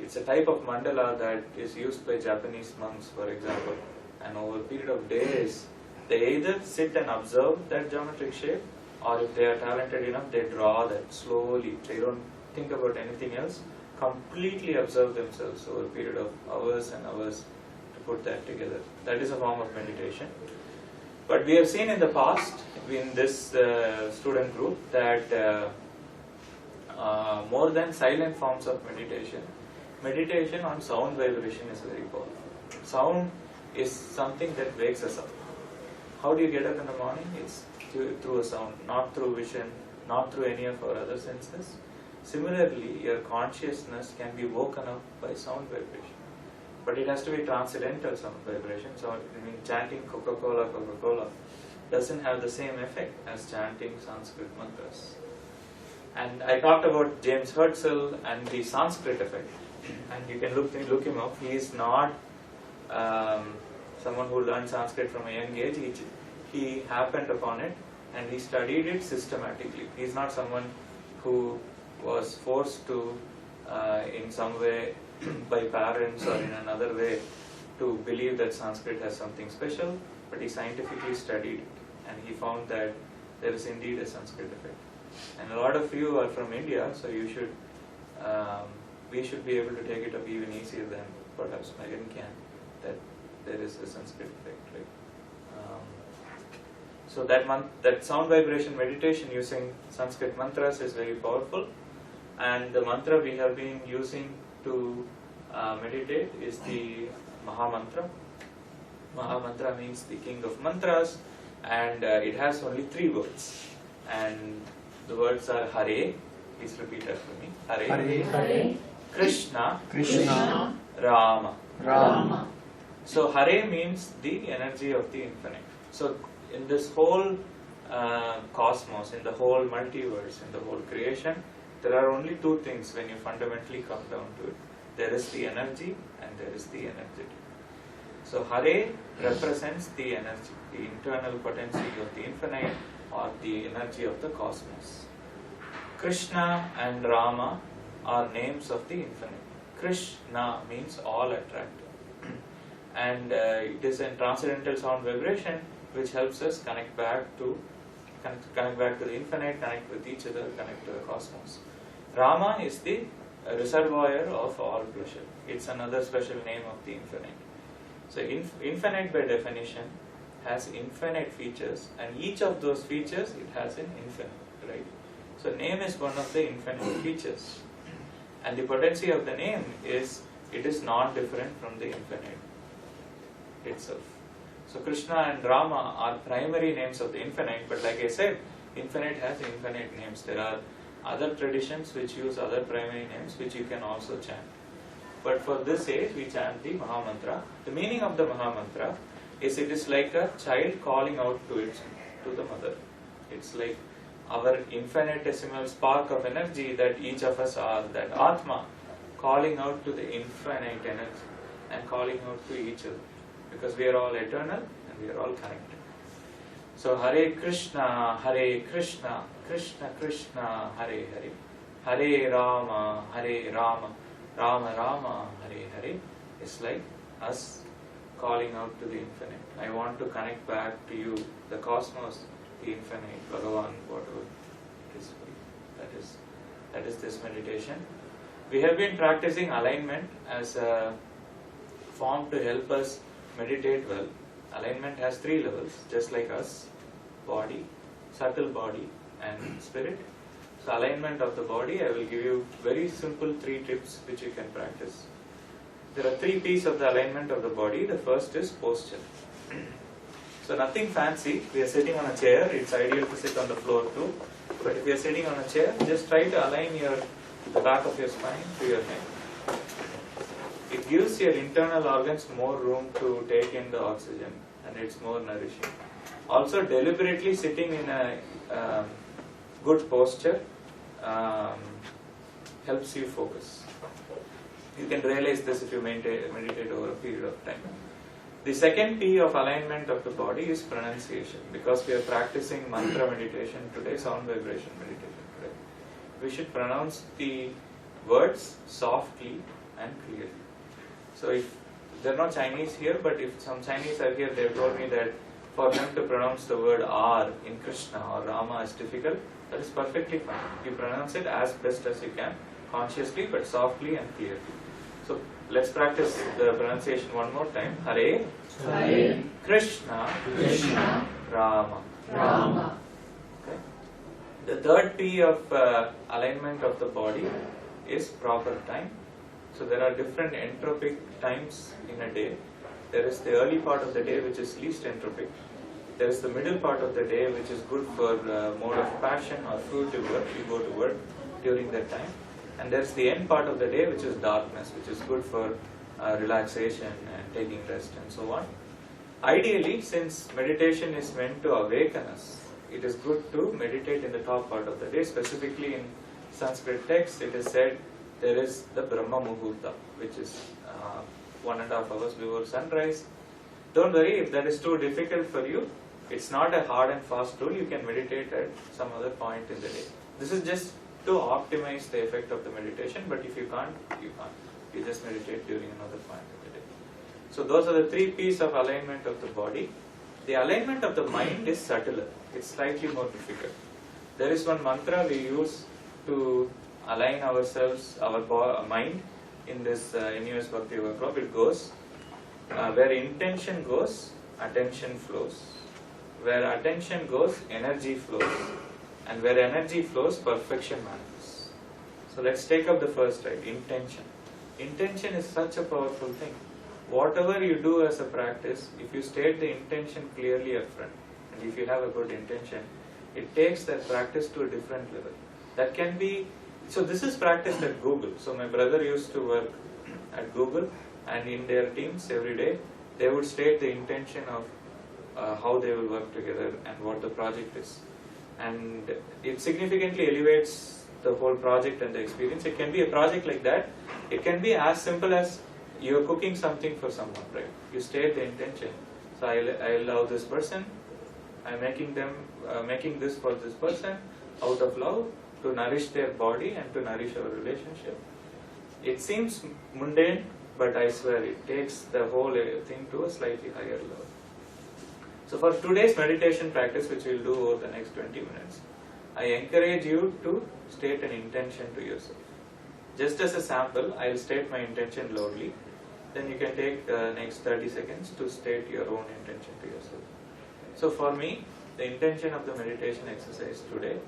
It's a type of mandala that is used by Japanese monks, for example, and over a period of days they either sit and observe that geometric shape, or if they are talented enough, they draw that slowly. They don't think about anything else, completely observe themselves over a period of hours and hours to put that together. That is a form of meditation. But we have seen in the past in this student group that more than silent forms of meditation, meditation on sound vibration is very powerful. Sound is something that wakes us up. How do you get up in the morning? It's through a sound, not through vision, not through any of our other senses. Similarly, your consciousness can be woken up by sound vibration. But it has to be transcendental sound vibration. So, chanting Coca-Cola doesn't have the same effect as chanting Sanskrit mantras. And I talked about James Herzl and the Sanskrit effect. And you can look him up. He is not someone who learned Sanskrit from a young age, he happened upon it and he studied it systematically. He is not someone who was forced to, in some way, by parents or in another way, to believe that Sanskrit has something special, but he scientifically studied it and he found that there is indeed a Sanskrit effect. And a lot of you are from India, so you should, we should be able to take it up even easier than perhaps Megan can, that there is a Sanskrit effect, right? So that sound vibration meditation using Sanskrit mantras is very powerful, and the mantra we have been using to meditate is the Mahamantra. Mahamantra means the king of mantras, and it has only 3 words, and the words are Hare. Please repeat after me. Hare, Hare, Krishna, Krishna, Rama. Rama. So Hare means the energy of the infinite. So in this whole cosmos, in the whole multiverse, in the whole creation, there are only 2 things when you fundamentally come down to it. There is the energy and there is the energetic. So Hare represents the energy, the internal potency of the infinite or the energy of the cosmos. Krishna and Rama are names of the infinite. Krishna means all attractive. And it is a transcendental sound vibration which helps us connect back to the infinite, connect with each other, connect to the cosmos. Rama is the reservoir of all pleasure. It's another special name of the infinite. So infinite by definition has infinite features, and each of those features it has an infinite, right? So name is one of the infinite features, and the potency of the name is it is not different from the infinite itself. So Krishna and Rama are primary names of the infinite, but like I said, infinite has infinite names. There are other traditions which use other primary names which you can also chant. But for this age, we chant the Mahamantra. The meaning of the Mahamantra is it is like a child calling out to the mother. It's like our infinitesimal spark of energy that each of us are, that Atma, calling out to the infinite energy and calling out to each other. Because we are all eternal and we are all connected. So Hare Krishna, Krishna Krishna, Hare Hare. Hare Rama, Rama Rama, Hare Hare. It's like us calling out to the infinite. I want to connect back to you, the cosmos, the infinite, Bhagavan, whatever it is. That is this meditation. We have been practicing alignment as a form to help us meditate well. Alignment has 3 levels, just like us: body, subtle body, and spirit. So alignment of the body, I will give you very simple 3 tips which you can practice. There are 3 P's of the alignment of the body. The first is posture. So nothing fancy. We are sitting on a chair. It's ideal to sit on the floor too. But if you are sitting on a chair, just try to align the back of your spine to your neck. It gives your internal organs more room to take in the oxygen, and it's more nourishing. Also, deliberately sitting in a good posture helps you focus. You can realize this if you meditate over a period of time. The second P of alignment of the body is pronunciation. Because we are practicing mantra meditation today, sound vibration meditation today, we should pronounce the words softly and clearly. So if there are no Chinese here, but if some Chinese are here, they have told me that for them to pronounce the word R in Krishna or Rama is difficult. That is perfectly fine. You pronounce it as best as you can, consciously but softly and clearly. So let's practice the pronunciation one more time. Hare, Hare, Krishna, Krishna, Rama. Rama. Okay. The third P of alignment of the body is proper time. So there are different entropic times in a day. There is the early part of the day which is least entropic. There is the middle part of the day which is good for mode of passion or fruitive work. You go to work during that time. And there is the end part of the day which is darkness, which is good for relaxation and taking rest and so on. Ideally, since meditation is meant to awaken us, it is good to meditate in the top part of the day. Specifically in Sanskrit text, it is said there is the Brahma Muhurta, which is 1.5 hours before sunrise. Don't worry if that is too difficult for you. It's not a hard and fast rule. You can meditate at some other point in the day. This is just to optimize the effect of the meditation, but if you can't, you can't. You just meditate during another point in the day. So those are the 3 P's of alignment of the body. The alignment of the mind is subtler. It's slightly more difficult. There is one mantra we use to align ourselves, our mind in this NUS Bhakti Yoga Club. It goes, where intention goes, attention flows. Where attention goes, energy flows. And where energy flows, perfection manifests. So let's take up the first, right? Intention. Intention is such a powerful thing. Whatever you do as a practice, if you state the intention clearly up front, and if you have a good intention, it takes that practice to a different level. That can be, so this is practiced at Google. So my brother used to work at Google, and in their teams every day, they would state the intention of how they will work together and what the project is. And it significantly elevates the whole project and the experience. It can be a project like that. It can be as simple as you're cooking something for someone, right? You state the intention. So I love this person. I'm making this for this person out of love to nourish their body and to nourish our relationship. It seems mundane, but I swear it takes the whole thing to a slightly higher level. So for today's meditation practice, which we'll do over the next 20 minutes, I encourage you to state an intention to yourself. Just as a sample, I'll state my intention loudly. Then you can take the next 30 seconds to state your own intention to yourself. So for me, the intention of the meditation exercise today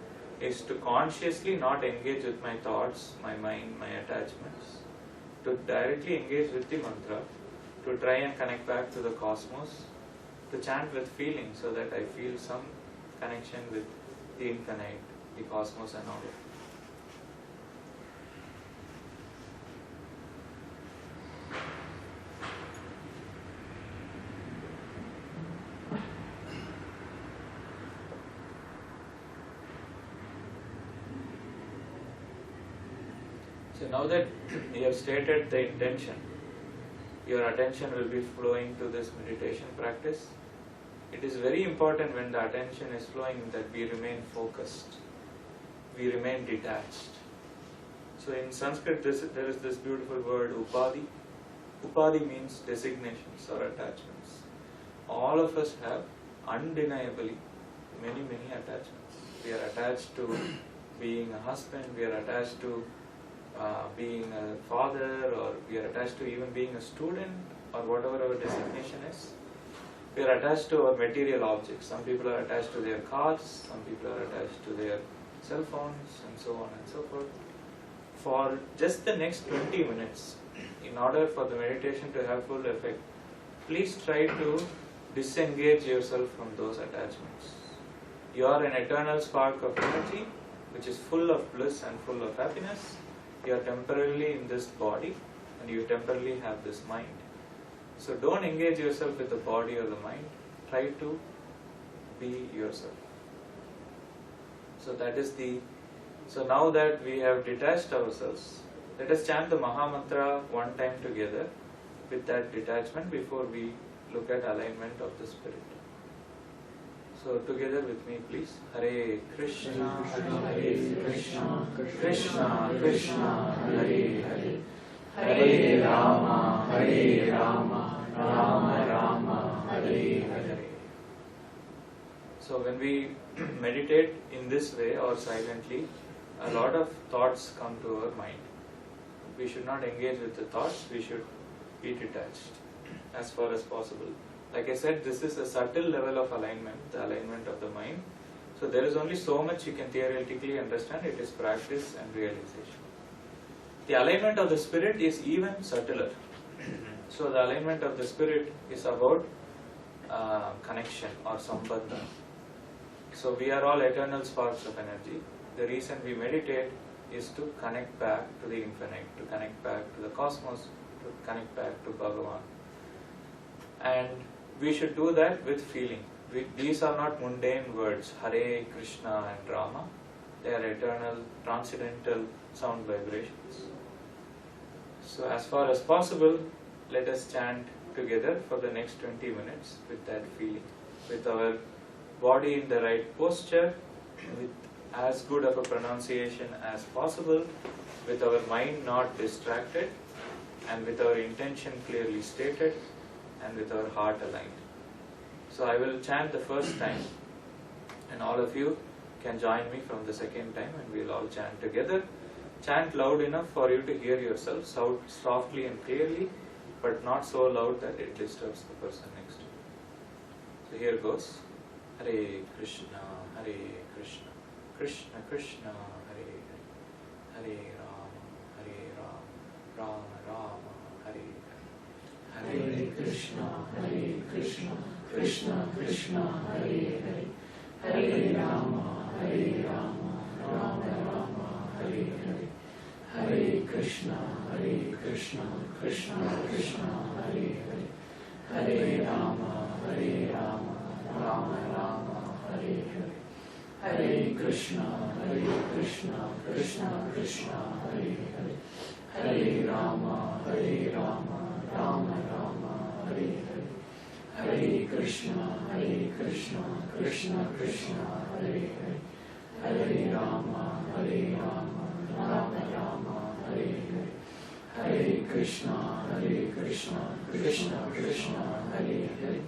is to consciously not engage with my thoughts, my mind, my attachments, to directly engage with the mantra, to try and connect back to the cosmos, to chant with feeling so that I feel some connection with the infinite, the cosmos and all. So now that you have stated the intention, your attention will be flowing to this meditation practice. It is very important when the attention is flowing that we remain focused, we remain detached. So in Sanskrit there is this beautiful word upadhi. Upadhi means designations or attachments. All of us have undeniably many attachments. We are attached to being a husband, we are attached to being a father, or we are attached to even being a student, or whatever our designation is. We are attached to our material objects. Some people are attached to their cars, some people are attached to their cell phones, and so on and so forth. For just the next 20 minutes, in order for the meditation to have full effect, please try to disengage yourself from those attachments. You are an eternal spark of energy, which is full of bliss and full of happiness. You are temporarily in this body, and you temporarily have this mind. So don't engage yourself with the body or the mind. Try to be yourself. So that is the. So now that we have detached ourselves, let us chant the Maha Mantra one time together with that detachment before we look at alignment of the spirit. So together with me, please. Hare Krishna, Hare Krishna, Krishna Krishna, Hare Hare, Hare Rama, Rama Rama, Hare Hare. So when we meditate in this way or silently, a lot of thoughts come to our mind. We should not engage with the thoughts, we should be detached as far as possible. Like I said, this is a subtle level of alignment, the alignment of the mind. So there is only so much you can theoretically understand. It is practice and realization. The alignment of the spirit is even subtler. So the alignment of the spirit is about connection or sambandha. So we are all eternal sparks of energy. The reason we meditate is to connect back to the infinite, to connect back to the cosmos, to connect back to Bhagavan. And we should do that with feeling. These are not mundane words, Hare, Krishna and Rama. They are eternal, transcendental sound vibrations. So as far as possible, let us chant together for the next 20 minutes with that feeling, with our body in the right posture, with as good of a pronunciation as possible, with our mind not distracted, and with our intention clearly stated, and with our heart aligned. So I will chant the first time, and all of you can join me from the second time, and we will all chant together. Chant loud enough for you to hear yourself, softly and clearly, but not so loud that it disturbs the person next to you. So here goes. Hare Krishna, Hare Krishna, Krishna Krishna, Hare Hare, Hare Rama, Rama Rama, Hare Hare. Hare Krishna, Krishna Krishna, Hare Hare, Hare Rama, Rama Rama, Hare Hare. Hare Krishna, Krishna Krishna, Hare Hare, Hare Rama, Rama Rama, Hare Hare. Hare Krishna, Krishna Krishna, Hare Hare, Hare Rama, Rama Rama, Hare Hare. Hare Krishna, Krishna Krishna, Hare Hare, Hare Rama, Rama Rama, Hare Hare. Hare Krishna, Krishna Krishna, Hare Hare,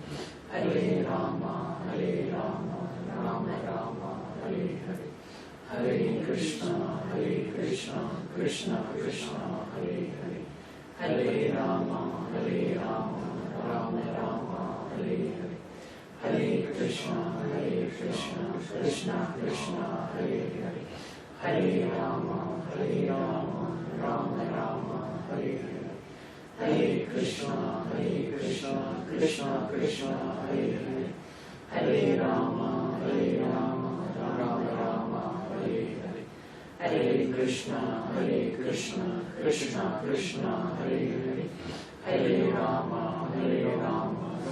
Hare Rama, Rama Rama, Hare Hare. Hare Krishna, Krishna Krishna, Hare Hare, Hare Rama, Rama Rama, Hare Hare. Hare Krishna, Krishna Krishna, Hare Hare, Hare Rama, Rama Rama, Hare Hare. Hare Krishna, Krishna Krishna, Hare Hare, Hare Rama, Rama Rama, Hare Hare. Hare Krishna, Krishna Krishna, Hare Hare, Hare Rama,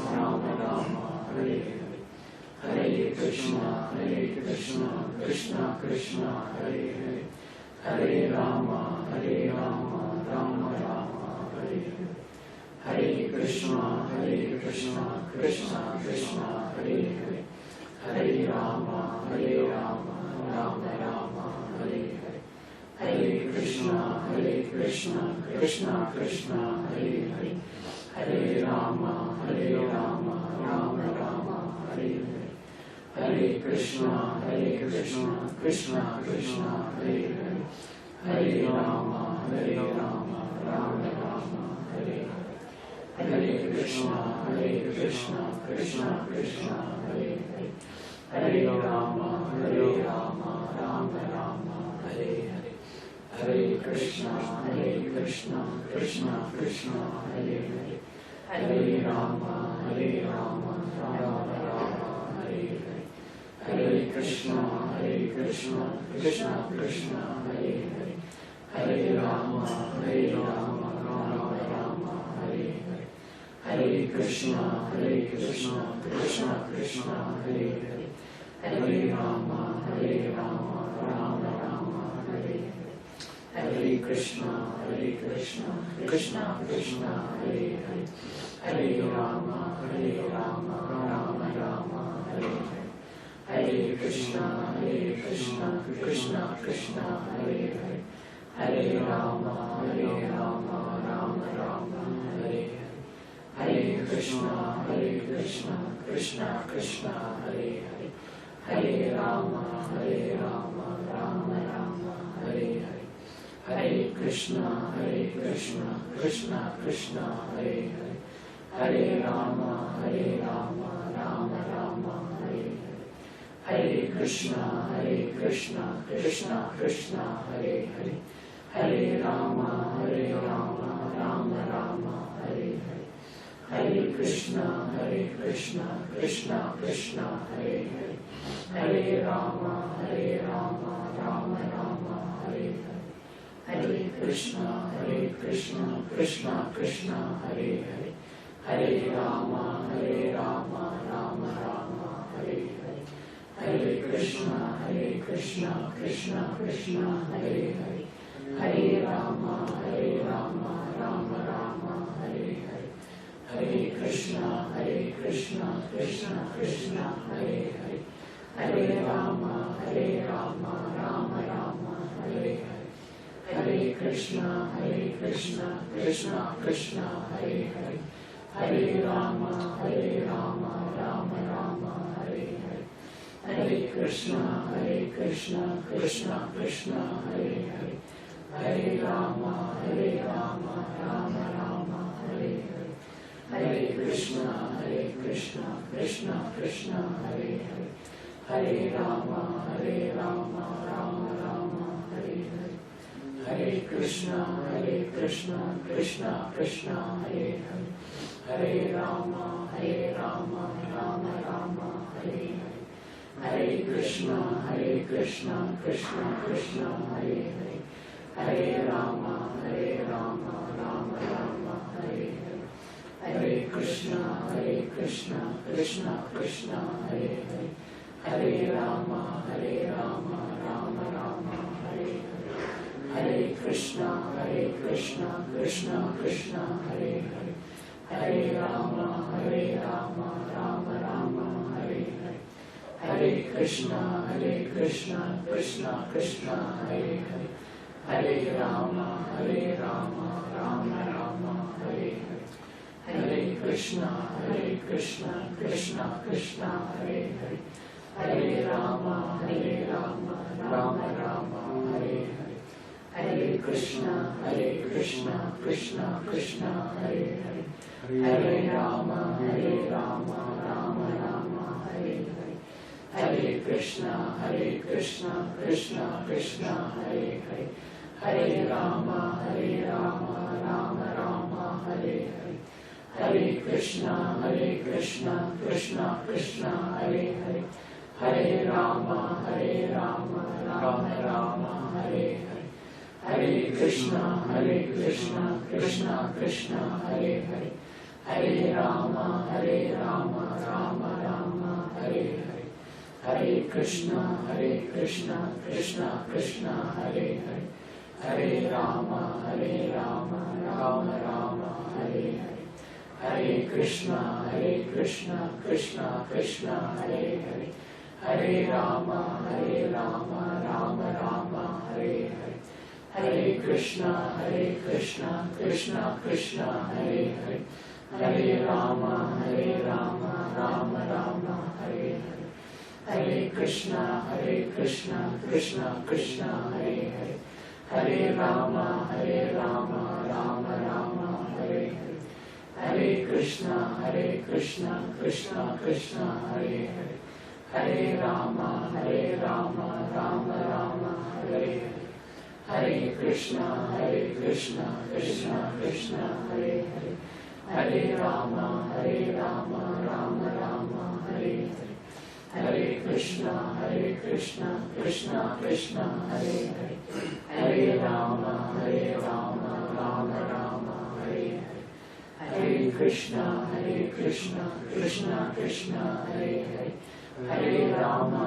Rama Rama, Hare Hare. Hare Krishna, Krishna Krishna, Hare Hare, Hare Rama, Rama Rama, Hare Hare. Hare Krishna, Krishna Krishna, Hare Hare, Hare Rama, Rama Rama, Hare Hare. Hare Krishna, Krishna Krishna, Hare Hare, Hare Rama, Rama Rama, Hare Hare. Hare Krishna, Krishna Krishna, Hare Hare, Hare Rama, Rama Rama, Hare Hare. Hare Krishna, Krishna Krishna, Hare Hare, Hare Rama, Rama Rama, Hare Hare. Hare Krishna, Krishna Krishna, Hare Hare, Hare Rama, Rama Rama, Hare Hare. Hare Krishna, Krishna Krishna, Hare Hare, Hare Rama, Rama Rama, Hare Hare. Hare Krishna, Krishna Krishna, Hare Hare, Hare Rama, Rama Rama, Hare Hare. Hare Krishna, Krishna Krishna, Hare Hare, Hare Rama, Rama Rama, Hare Hare. Hare Krishna, Krishna Krishna, Hare Hare, Hare Rama, Rama Rama, Hare Hare. Hare Krishna, Krishna Krishna, Hare Hare, Hare Rama, Rama Rama, Hare Hare. Hare Krishna, Krishna Krishna, Hare Hare, Hare Rama, Rama Rama, Hare Hare. Hare Krishna, Krishna Krishna, Hare Hare, Hare Rama, Rama Rama, Hare Hare. Hare Krishna, Krishna Krishna, Hare Hare, Hare Rama, Rama Rama, Hare Hare. Hare Krishna, Krishna Krishna, Hare Hare, Hare Rama, Rama Rama, Hare Hare. Hare Krishna, Krishna Krishna, Hare Hare, Hare Rama, Rama Rama, Hare Hare. Krishna, Krishna Krishna, Hare Hare, Hare Rama, Rama Rama, Hare Hare, Hare Krishna, Krishna Krishna, Hare Hare, Hare Rama, Rama Rama, Hare Hare, Hare Krishna, Krishna Krishna, Hare Hare, Hare Rama, Rama Rama, Hare Hare, Hare Krishna, Krishna Krishna, Hare Hare, Hare Rama, Rama Rama, Hare Hare, Hare Krishna, Krishna Krishna, Hare Hare, Hare Rama, Rama Rama, Hare Hare, Hare Krishna, Krishna Krishna, Hare Hare, Hare Rama, Rama Rama, Hare Hare, Hare Krishna, Krishna Krishna, Hare Hare, Hare Rama, Rama Rama, Hare Hare, Hare Krishna, Krishna Krishna, Hare Hare, Hare Rama, Rama Rama, Hare Hare, Hare Krishna, Krishna Krishna, Hare Hare, Hare Rama, Rama Rama, Hare Hare, Hare Krishna, Krishna Krishna, Hare Hare, Hare Rama, Rama Rama, Hare Hare, Hare Krishna, Krishna Krishna, Hare Hare, Hare Rama, Rama Rama, Hare Hare, Hare Krishna, Krishna Krishna, Hare Hare, Hare Rama, Rama Rama, Hare Hare, Hare Krishna, Krishna Krishna, Hare Hare, Hare Rama, Rama Rama, Hare Hare, Hare Krishna, Krishna Krishna, Hare Hare, Hare Rama, Rama Rama, Hare Hare, Hare Krishna, Krishna Krishna, Hare Hare, Hare Rama, Rama Rama, Hare Hare, Hare Krishna, Krishna Krishna, Hare Hare, Hare Rama, Rama Rama, Hare Hare, Hare Krishna, Krishna Krishna, Hare Hare, Hare Rama, Rama Rama, Hare Hare, Hare Krishna, Krishna Krishna, Hare Hare, Hare Rama, Rama Rama, Hare Hare, Hare Krishna, Krishna Krishna, Hare Hare, Hare Rama, Rama Rama, Hare Hare, Hare Krishna, Krishna Krishna, Hare Hare, Hare Rama, Rama Rama, Hare Hare, Hare Krishna, Krishna Krishna, Hare Hare, Hare Rama, Rama Rama, Hare Hare, Hare Krishna, Krishna Krishna, Hare Hare, Hare Rama,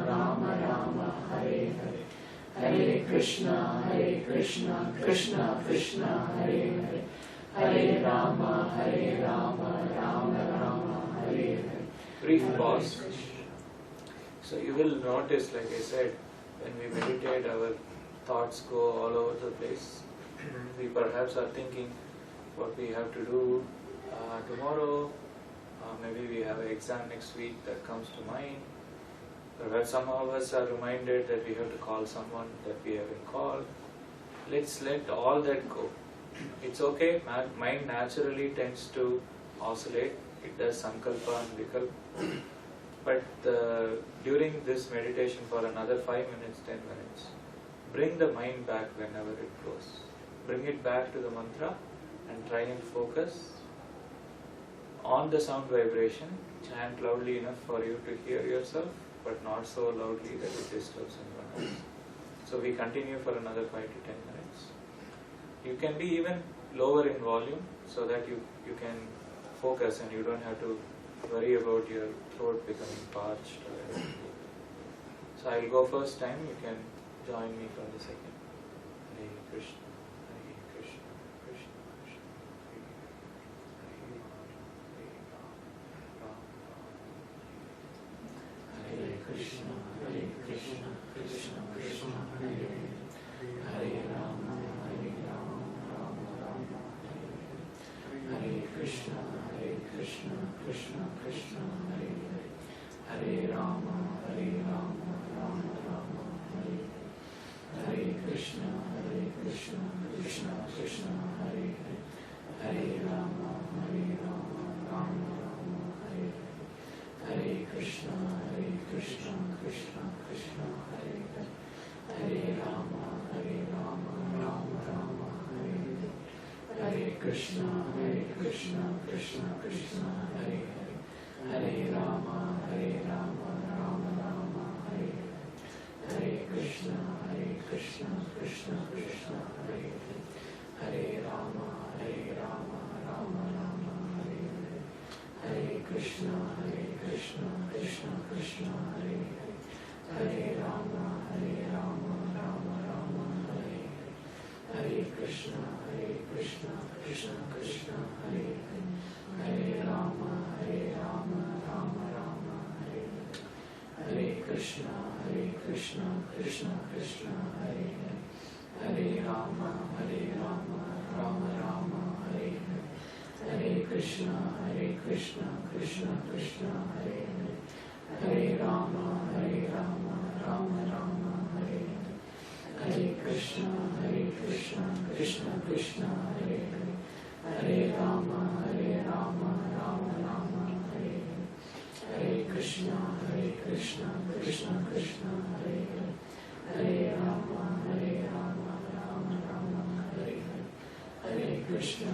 Rama Rama, Hare Hare, Hare Krishna, Krishna Krishna, Hare Hare, Hare Rama, Rama Rama, Hare Hare. Brief pause. So you will notice, like I said, when we meditate, our thoughts go all over the place. We perhaps are thinking what we have to do tomorrow. Maybe we have an exam next week that comes to mind. Perhaps some of us are reminded that we have to call someone that we haven't called. Let's let all that go. It's okay. Mind naturally tends to oscillate. It does sankalpa and vikalpa. But during this meditation for another 5 minutes, 10 minutes, bring the mind back whenever it goes. Bring it back to the mantra and try and focus on the sound vibration. Chant loudly enough for you to hear yourself, but not so loudly that it disturbs anyone else. So we continue for another 5 to 10 minutes. You can be even lower in volume so that you can focus and you don't have to worry about your throat becoming parched. So I'll go first time, you can join me for the second. Hare Krishna, Krishna Krishna, Hare Rama, Hare Rama, Krishna, Krishna Krishna, Hare Hare, Hare Rama, Rama Rama, Hare Hare, Hare Krishna, Krishna Krishna, Hare Hare, Hare Rama, Rama Rama, Hare Hare, Hare Krishna, Krishna Krishna, Hare Hare, Hare Rama, Rama Rama, Hare Hare, Hare Krishna, Krishna Krishna, Hare Hare, Hare Rama, Rama Rama, Hare Hare, Hare Krishna, Krishna Krishna, Hare Hare, Hare Rama, Rama Rama, Hare Hare, Hare Krishna, Krishna Krishna, Hare Hare, Hare Rama, Rama Rama, Hare Hare, Hare Krishna, Krishna Krishna, Hare Hare, Hare Rama, Rama Rama, Hare Hare, Hare Krishna, Krishna Krishna, Hare Hare, Hare Rama, Rama Rama, Hare Hare, Hare Krishna, Krishna Krishna, Hare Hare, Hare Rama, Rama Rama, Hare Hare, Hare Krishna, Krishna Krishna, Hare Hare, Hare Rama, Rama Rama, Hare Hare, Hare Krishna, Krishna Krishna, Hare Hare, Hare Rama, Rama Rama, Hare Hare, Hare Krishna,